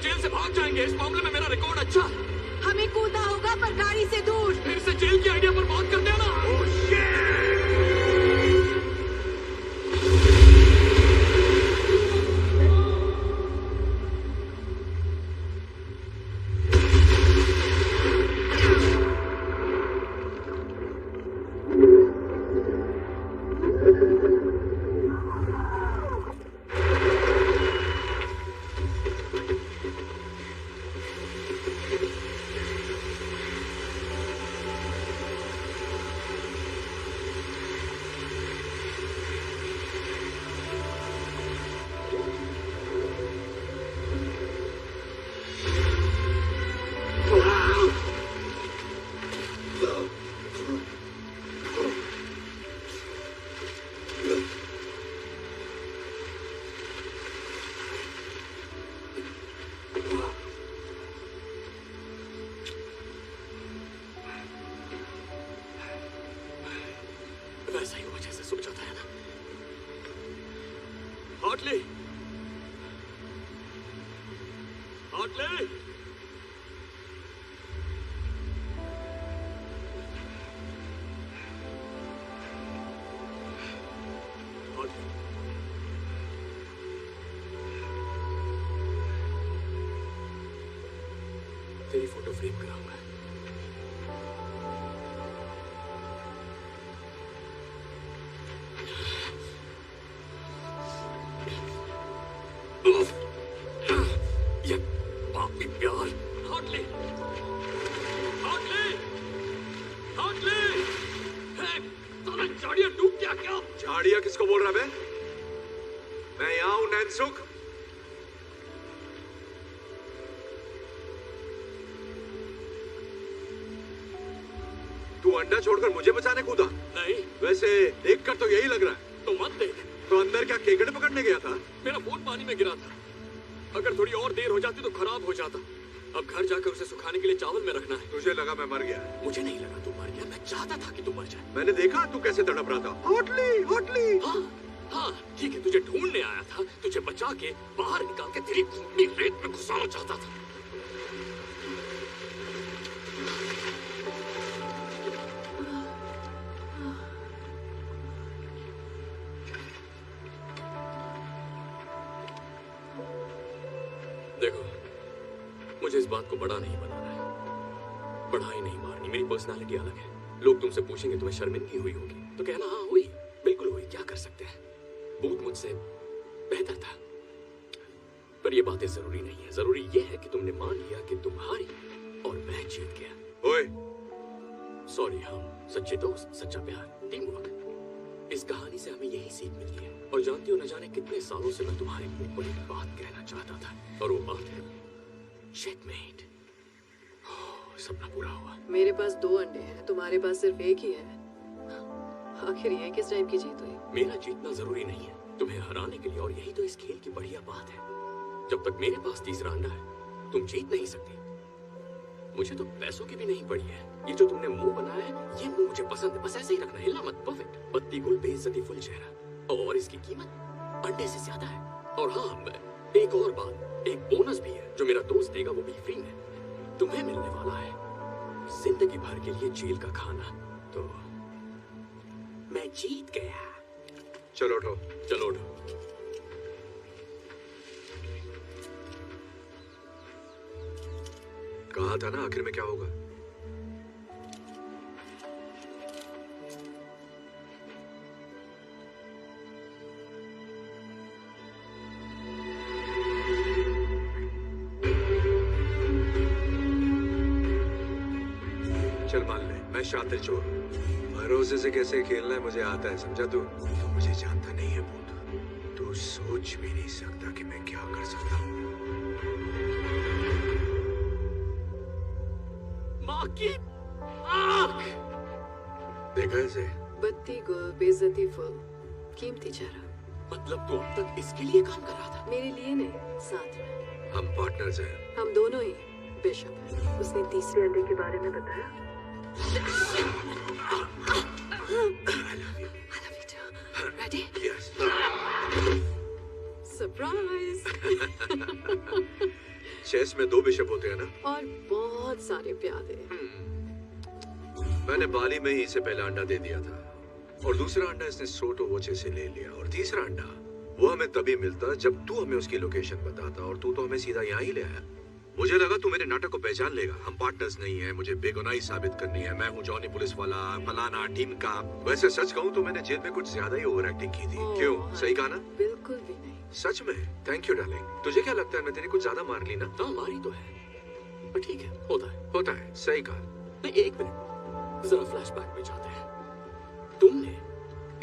जेल से भाग जाएंगे। इस मामले में मेरा रिकॉर्ड अच्छा है। हमें कूदना होगा पर गाड़ी से दूर। फिर से जेल की आइडिया पर बात करते हैं ना। वैसा ही हुआ जैसे सोचा था ना। हार्टली, हार्टली, तेरी फोटो फ्रेम कराऊंगा। ये पापी प्यार। हार्टली, हार्टली, हार्टली, तूने झाड़ियां डूब गया क्या? झाड़ियां किसको बोल रहा है? मैं यहाँ हूँ नैनसुख। तू अंडा छोड़कर मुझे बचाने कूदा? नहीं। वैसे देखकर तो यही लग रहा है। तो मत देख। तो अंदर क्या केकड़े पकड़ने गया था? मेरा फोन पानी में गिरा था। अगर थोड़ी और देर हो जाती तो खराब हो जाता। अब घर जाकर उसे सुखाने के लिए चावल में रखना है। तुझे लगा मैं मर गया? मुझे नहीं लगा तू मर गया। मैं चाहता था कि तू मर जाए। मैंने देखा तू कैसे तड़प रहा था। Hotly, hotly. हाँ हाँ ठीक है, तुझे ढूंढने आया था। तुझे बचा के बाहर निकाल के तेरी खूनी रेत में घुसाना चाहता था। देखो, मुझे इस बात को बड़ा नहीं बनाना है। बढ़ाई नहीं मारनी। मेरी पर्सनालिटी अलग है। लोग तुमसे पूछेंगे तुम्हें शर्मिंदगी हुई होगी तो कहना हाँ हुई, बिल्कुल हुई। क्या कर सकते हैं, भूत मुझसे बेहतर था। पर ये बातें जरूरी नहीं है। जरूरी ये है कि तुमने मान लिया कि तुम हारी और मैं जीत गया। ओए, सॉरी। हम सच्चे दोस्त, सच्चा प्यार, टीम वर्क। इस कहानी से हमें यही सीख मिलती है। और जानती हो, न जाने कितने सालों से मैं तुम्हारे मुंह पर एक बात कहना चाहता था, और वो बात है चेकमेट। सपना पूरा हुआ। मेरे पास 2 अंडे हैं, तुम्हारे पास सिर्फ एक ही है। आखिर ये किस टाइप की जीत हुई? मेरा जीतना जरूरी नहीं है तुम्हें हराने के लिए, और यही तो इस खेल की बढ़िया बात है। जब तक मेरे पास तीसरा अंडा है तुम जीत नहीं सकती। मुझे तो पैसों की भी नहीं पड़ी है। ये जो तुमने मुंह बनाया है, ये मुंह मुझे पसंद है। बस ऐसे ही रखना, हिलना मत। परफेक्ट। पत्ती गुल, बेइज्जती फुल चेहरा। और इसकी कीमत अंडे से ज्यादा है। और हाँ, एक और बात, एक बोनस भी है जो मेरा दोस्त देगा, वो भी फ्री में तुम्हें मिलने वाला है। जिंदगी भर के लिए जेल का खाना। तो मैं जीत गया। चलो उठो। चलो उठो। कहा था ना आखिर में क्या होगा। चल मान ले, मैं शातिर चोर हूँ। भरोसे से कैसे खेलना है मुझे आता है, समझा तू? तो मुझे जानता नहीं है भूत। तू सोच भी नहीं सकता कि मैं क्या कर सकता हूँ। माँ की आँख। देखा इसे? बत्ती गुल, बेइज्जती फुल, कीमती चेहरा। मतलब तू अब तक इसके लिए काम कर रहा था? मेरे लिए नहीं, साथ में। हम पार्टनर्स हैं। हम दोनों ही। बिशप, उसने तीसरे अंडे के बारे में बताया। I love you. I love you too. Ready? Yes. Surprise! Chess में 2 बिशप होते हैं ना? और बहुत सारे प्यादे। मैंने बाली में ही इसे पहला अंडा दे दिया था और दूसरा अंडा इसने सोटोवोचे से ले लिया और तीसरा अंडा वो हमें तभी मिलता जब तू हमें उसकी लोकेशन बताता और तू तो हमें सीधा यहाँ ही ले आया। मुझे लगा तू मेरे नाटक को पहचान लेगा। हम पार्टनर्स नहीं है, मुझे बेगुनाही साबित करनी है। मैं हूँ जॉनी पुलिस वाला, फलाना टीम का। वैसे सच कहूँ तो मैंने जेल में कुछ ज्यादा ही ओवर एक्टिंग की थी। क्यों, सही कहा ना? बिल्कुल भी नहीं। सच में? Thank you darling. तुझे क्या लगता है मैं तेरी कुछ ज्यादा मार ली ना? हाँ मारी तो है, पर ठीक है, होता है। सही कहा। नहीं, एक मिनट, जरा फ्लैशबैक में जाते हैं। तुमने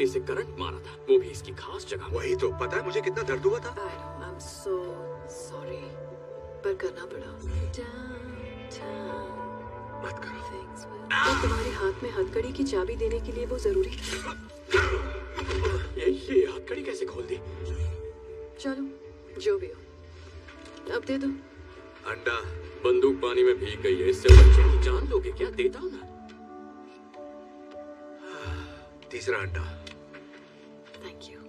इसे करंट मारा था, वो भी इसकी खास जगह। वही तो, पता है मुझे कितना दर्द हुआ था? I'm so sorry, पर करना पड़ा। मत करो। तो तुम्हारे हाथ में हथकड़ी की चाबी देने के लिए वो जरूरी था। ये हथकड़ी कैसे खोल दी? चलो जो भी हो, अब दे दो। अंडा। बंदूक पानी में भीग गई है, इससे बच्चे की जान लोगे क्या? देता हूं ना। तीसरा अंडा। Thank you.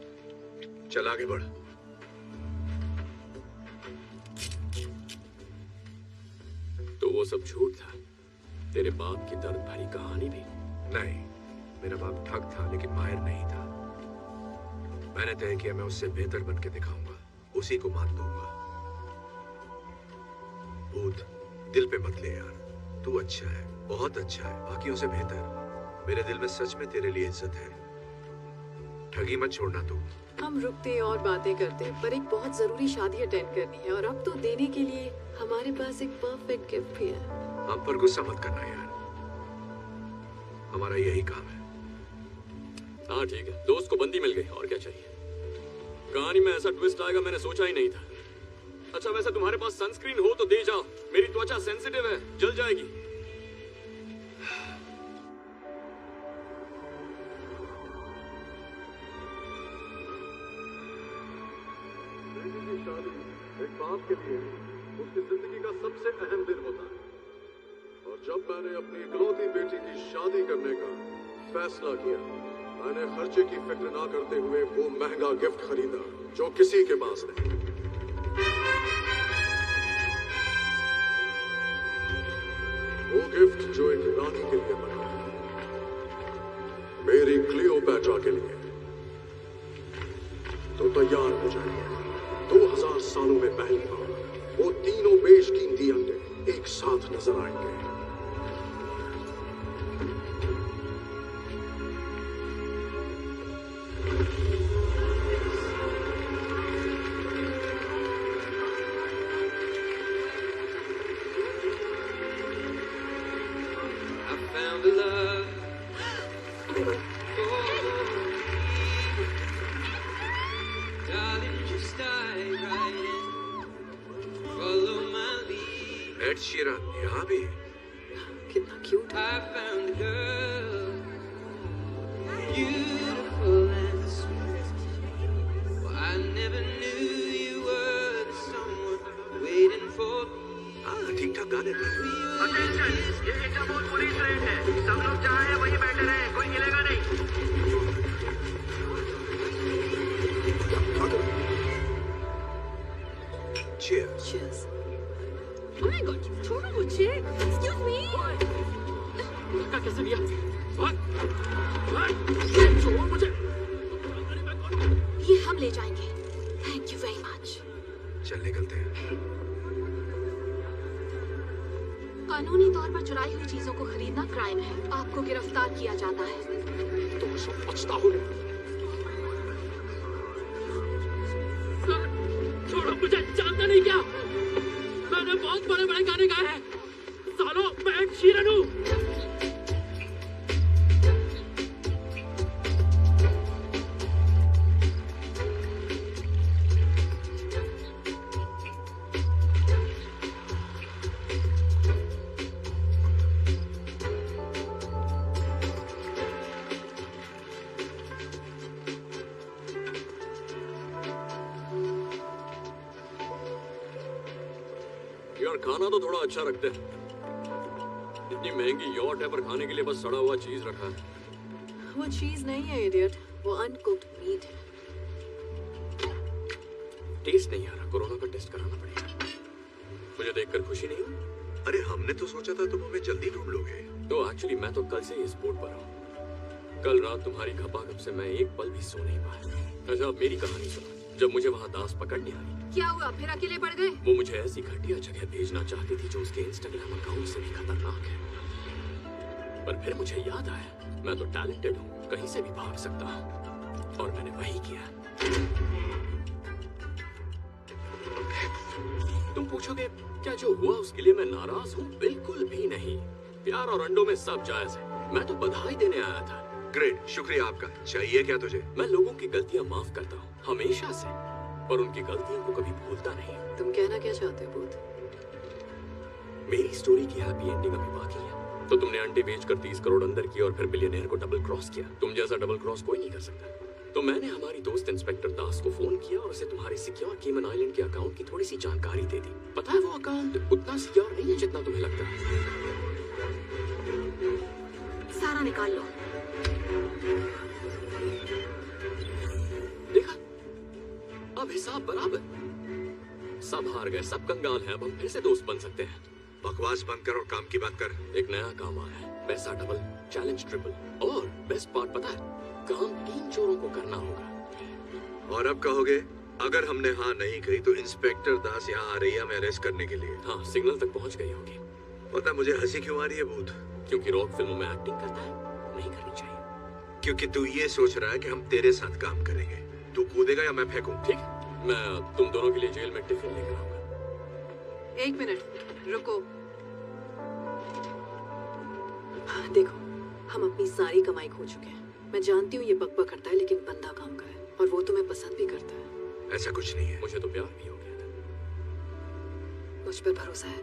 चल आगे बढ़। तो वो सब झूठ था? तेरे बाप की दर्द भरी कहानी भी? नहीं, मेरा बाप ठग था लेकिन माहिर नहीं था। मैंने तय किया मैं उससे बेहतर बन के दिखाऊंगा, उसी को मात दूंगा। भूत, दिल पे मत ले यार। तू अच्छा है, बहुत अच्छा है, बाकियों से बेहतर। मेरे दिल में सच में तेरे लिए इज्जत है। ठगी मत छोड़ना तू। हम रुकते और बातें करते, पर एक बहुत जरूरी शादी अटेंड करनी है और अब तो देने के लिए हमारे पास एक परफेक्ट गिफ्ट भी है। हम पर गुस्सा मत करना यार, हमारा यही काम है। हाँ ठीक है, दोस्त को बंदी मिल गई, और क्या चाहिए? कहानी में ऐसा ट्विस्ट आएगा मैंने सोचा ही नहीं था। अच्छा वैसे तुम्हारे पास सनस्क्रीन हो तो दे जाओ, मेरी त्वचा सेंसिटिव है, जल जाएगी। एक बाप के लिए उसकी जिंदगी का सबसे अहम दिन होता है और जब मैंने अपनी इकलौती बेटी की शादी करने का फैसला किया, मैंने खर्चे की फिक्र ना करते हुए वो महंगा गिफ्ट खरीदा जो किसी के पास नहीं। वो गिफ्ट जो एक रानी के लिए बना, मेरी क्लियोपैट्रा के लिए। तो तैयार हो जाइए, 2000 सालों में पहली बार वो तीनों बेशकीमती अंडे एक साथ नजर आएंगे। एड शीरन यहाँ भी? कितना क्यूट है। हाँ ठीक ठाक गाने। ये इंटरपोल पुलिस रेड है, सब लोग जहाँ हैं वहीं बैठे रहे, कोई हिलेगा नहीं। Cheers. Cheers. Oh my God, छोड़ो मुझे। Excuse me. धक्का कैसे दिया? छोड़ मुझे। ये हम ले जाएंगे। Thank you very much. चल निकलते हैं। कानूनी तौर पर चुराई हुई चीजों को खरीदना क्राइम है, आपको गिरफ्तार किया जाता है। तुम सब बचता हो। छोड़ो मुझे, जानता नहीं क्या? मैंने बहुत बड़े बड़े गाने गाए हैं। सालों मैं एक शीरन हूँ। यार खाना तो थोड़ा अच्छा रखते हैं। इतनी महंगी यॉट है पर खाने के लिए बस सड़ा हुआ चीज रखा है। वो चीज नहीं है इडियट, वो अनकुक्ड मीट है। टेस्ट नहीं आ रहा, कोरोना का टेस्ट कराना पड़ेगा। मुझे मुझे देखकर खुशी नहीं हुई? अरे हमने तो सोचा था तुम हमें जल्दी ढूंढ लोगे। तो एक्चुअली मैं तो कल से इस बोर्ड पर हूँ। कल रात तुम्हारी खपाखप से मैं एक पल भी सो नहीं पाया। अच्छा अब मेरी कहानी सुनो। जब मुझे वहाँ दास पकड़ने आई, क्या हुआ? फिर अकेले पड़ गए? वो मुझे ऐसी घटिया जगह भेजना चाहती थी जो उसके इंस्टाग्राम अकाउंट से भी खतरनाक है। पर फिर मुझे याद आया मैं तो टैलेंटेड हूँ, कहीं से भी भाग सकता हूँ, और मैंने वही किया। तुम पूछोगे क्या जो हुआ उसके लिए मैं नाराज हूँ? बिल्कुल भी नहीं। प्यार और अंडों में सब जायज है। मैं तो बधाई देने आया था। ग्रेट, शुक्रिया आपका। चाहिए क्या तुझे? मैं लोगों की गलतियाँ माफ करता हूँ हमेशा से, पर उनकी गलतियों को कभी भूलता नहीं। तुम कहना क्या चाहते हो बूथ? मेरी स्टोरी की हैप्पी एंडिंग अभी बाकी है। तो तुमने अंडे बेचकर 30 करोड़ अंदर किया और फिर बिलियनेयर को डबल क्रॉस किया। तुम जैसा डबल क्रॉस कोई नहीं कर सकता। तो मैंने हमारी दोस्त इंस्पेक्टर दास को फोन किया और उसे तुम्हारे सिक्योर केमन आइलैंड के अकाउंट की थोड़ी सी जानकारी दे दी। पता है वो अकाउंट उतना सिक्योर नहीं है जितना तुम्हें लगता है। सारा निकाल लो। देखा, अब हिसाब बराबर। सब हार गए, सब कंगाल हैं। अब हम फिर से दोस्त बन सकते हैं। बकवास बंद कर और काम की बात कर। एक नया काम आया है, पैसा डबल, चैलेंज ट्रिपल, और बेस्ट पार्ट पता है, काम 3 चोरों को करना होगा। और अब कहोगे अगर हमने हाँ नहीं कही तो इंस्पेक्टर दास यहाँ आ रही है हमें अरेस्ट करने के लिए। हाँ, सिग्नल तक पहुँच गई होगी। पता मुझे हंसी क्यों आ रही है भूत? क्योंकि रॉक फिल्मों में एक्टिंग करता है, नहीं करनी चाहिए। क्योंकि तू ये सोच रहा है कि हम तेरे साथ काम करेंगे। तू कूदेगा या मैं फेंकूं? ठीक, मैं तुम दोनों के लिए जेल में टिफिन लेकर आऊंगा। 1 मिनट रुको। देखो, हम अपनी सारी कमाई खो चुके हैं। मैं जानती हूँ ये बकबक करता है, लेकिन बंदा काम का है और वो तुम्हें पसंद भी करता है। ऐसा कुछ नहीं है। मुझे तो प्यार भी हो गया था। मुझ पर भरोसा है?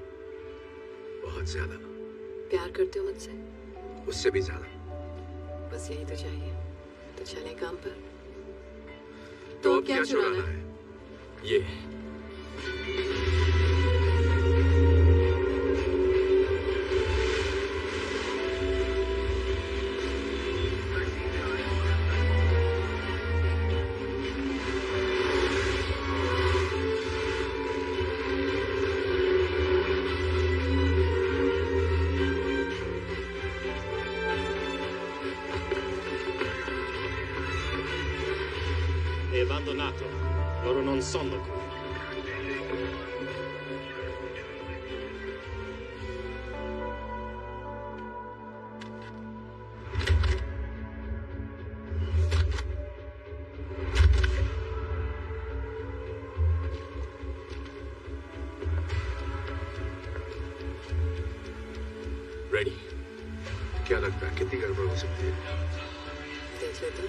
बहुत ज्यादा। प्यार करते हो मुझसे? उससे भी ज्यादा। बस यही तो चाहिए। तो चले काम पर। तो अब क्या चुराना है? ये È abbandonato. Loro non sono qui. Ready? क्या लगता है कितनी गड़बड़ हो सकती है? देख लेते।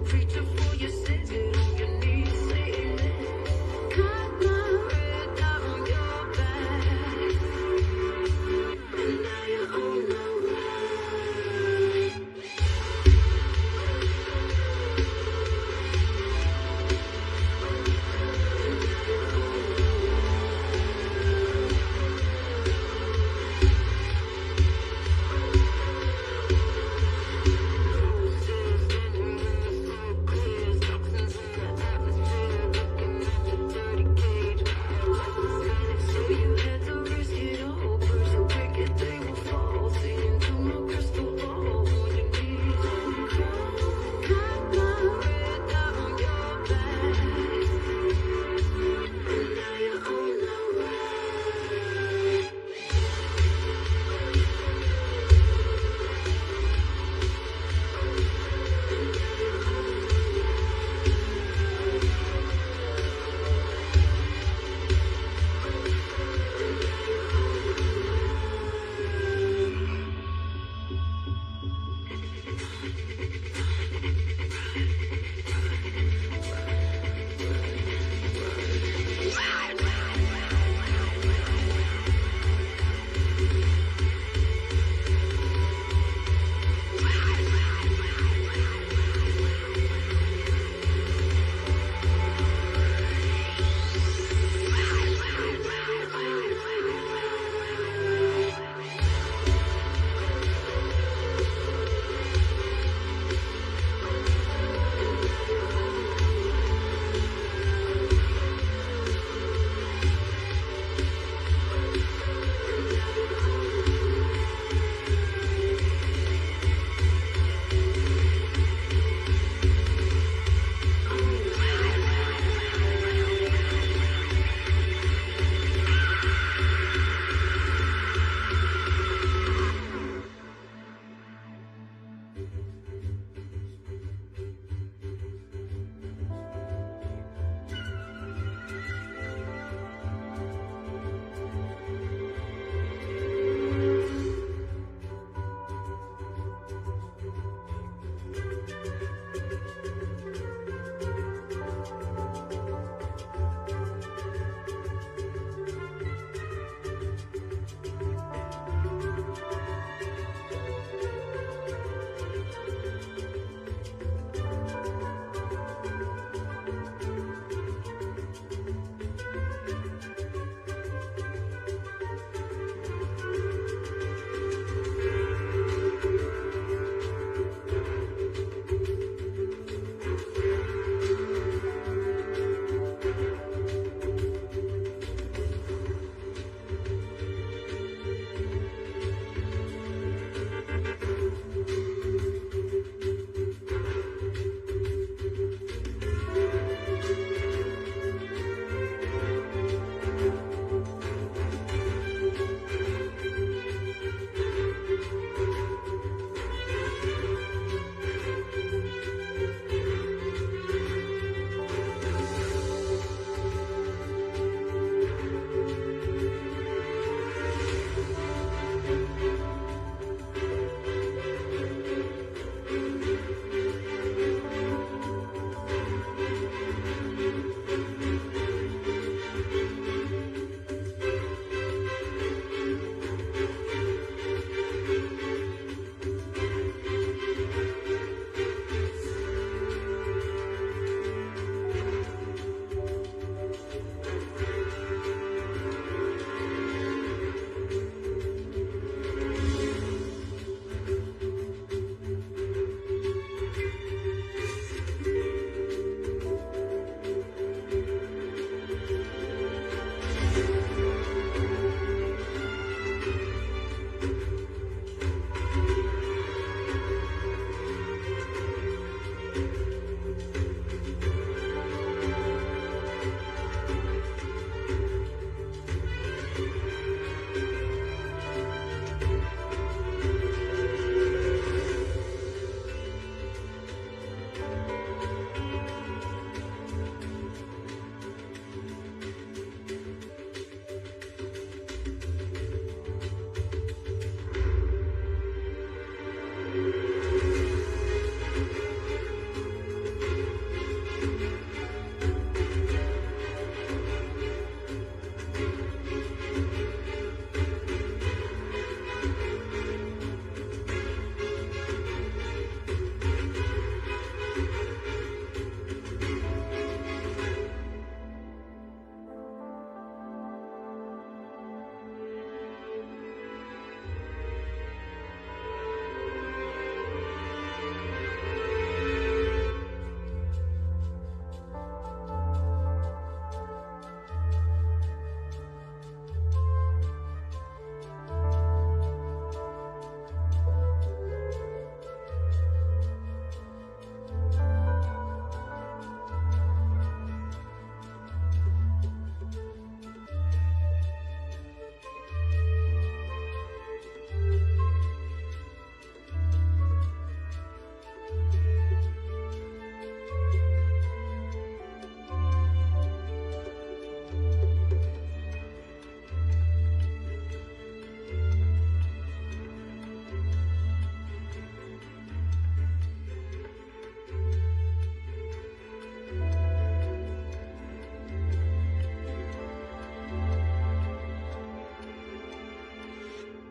Preacher for your sins, you know you're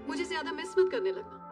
मुझे ज्यादा मिस मत करने लगना।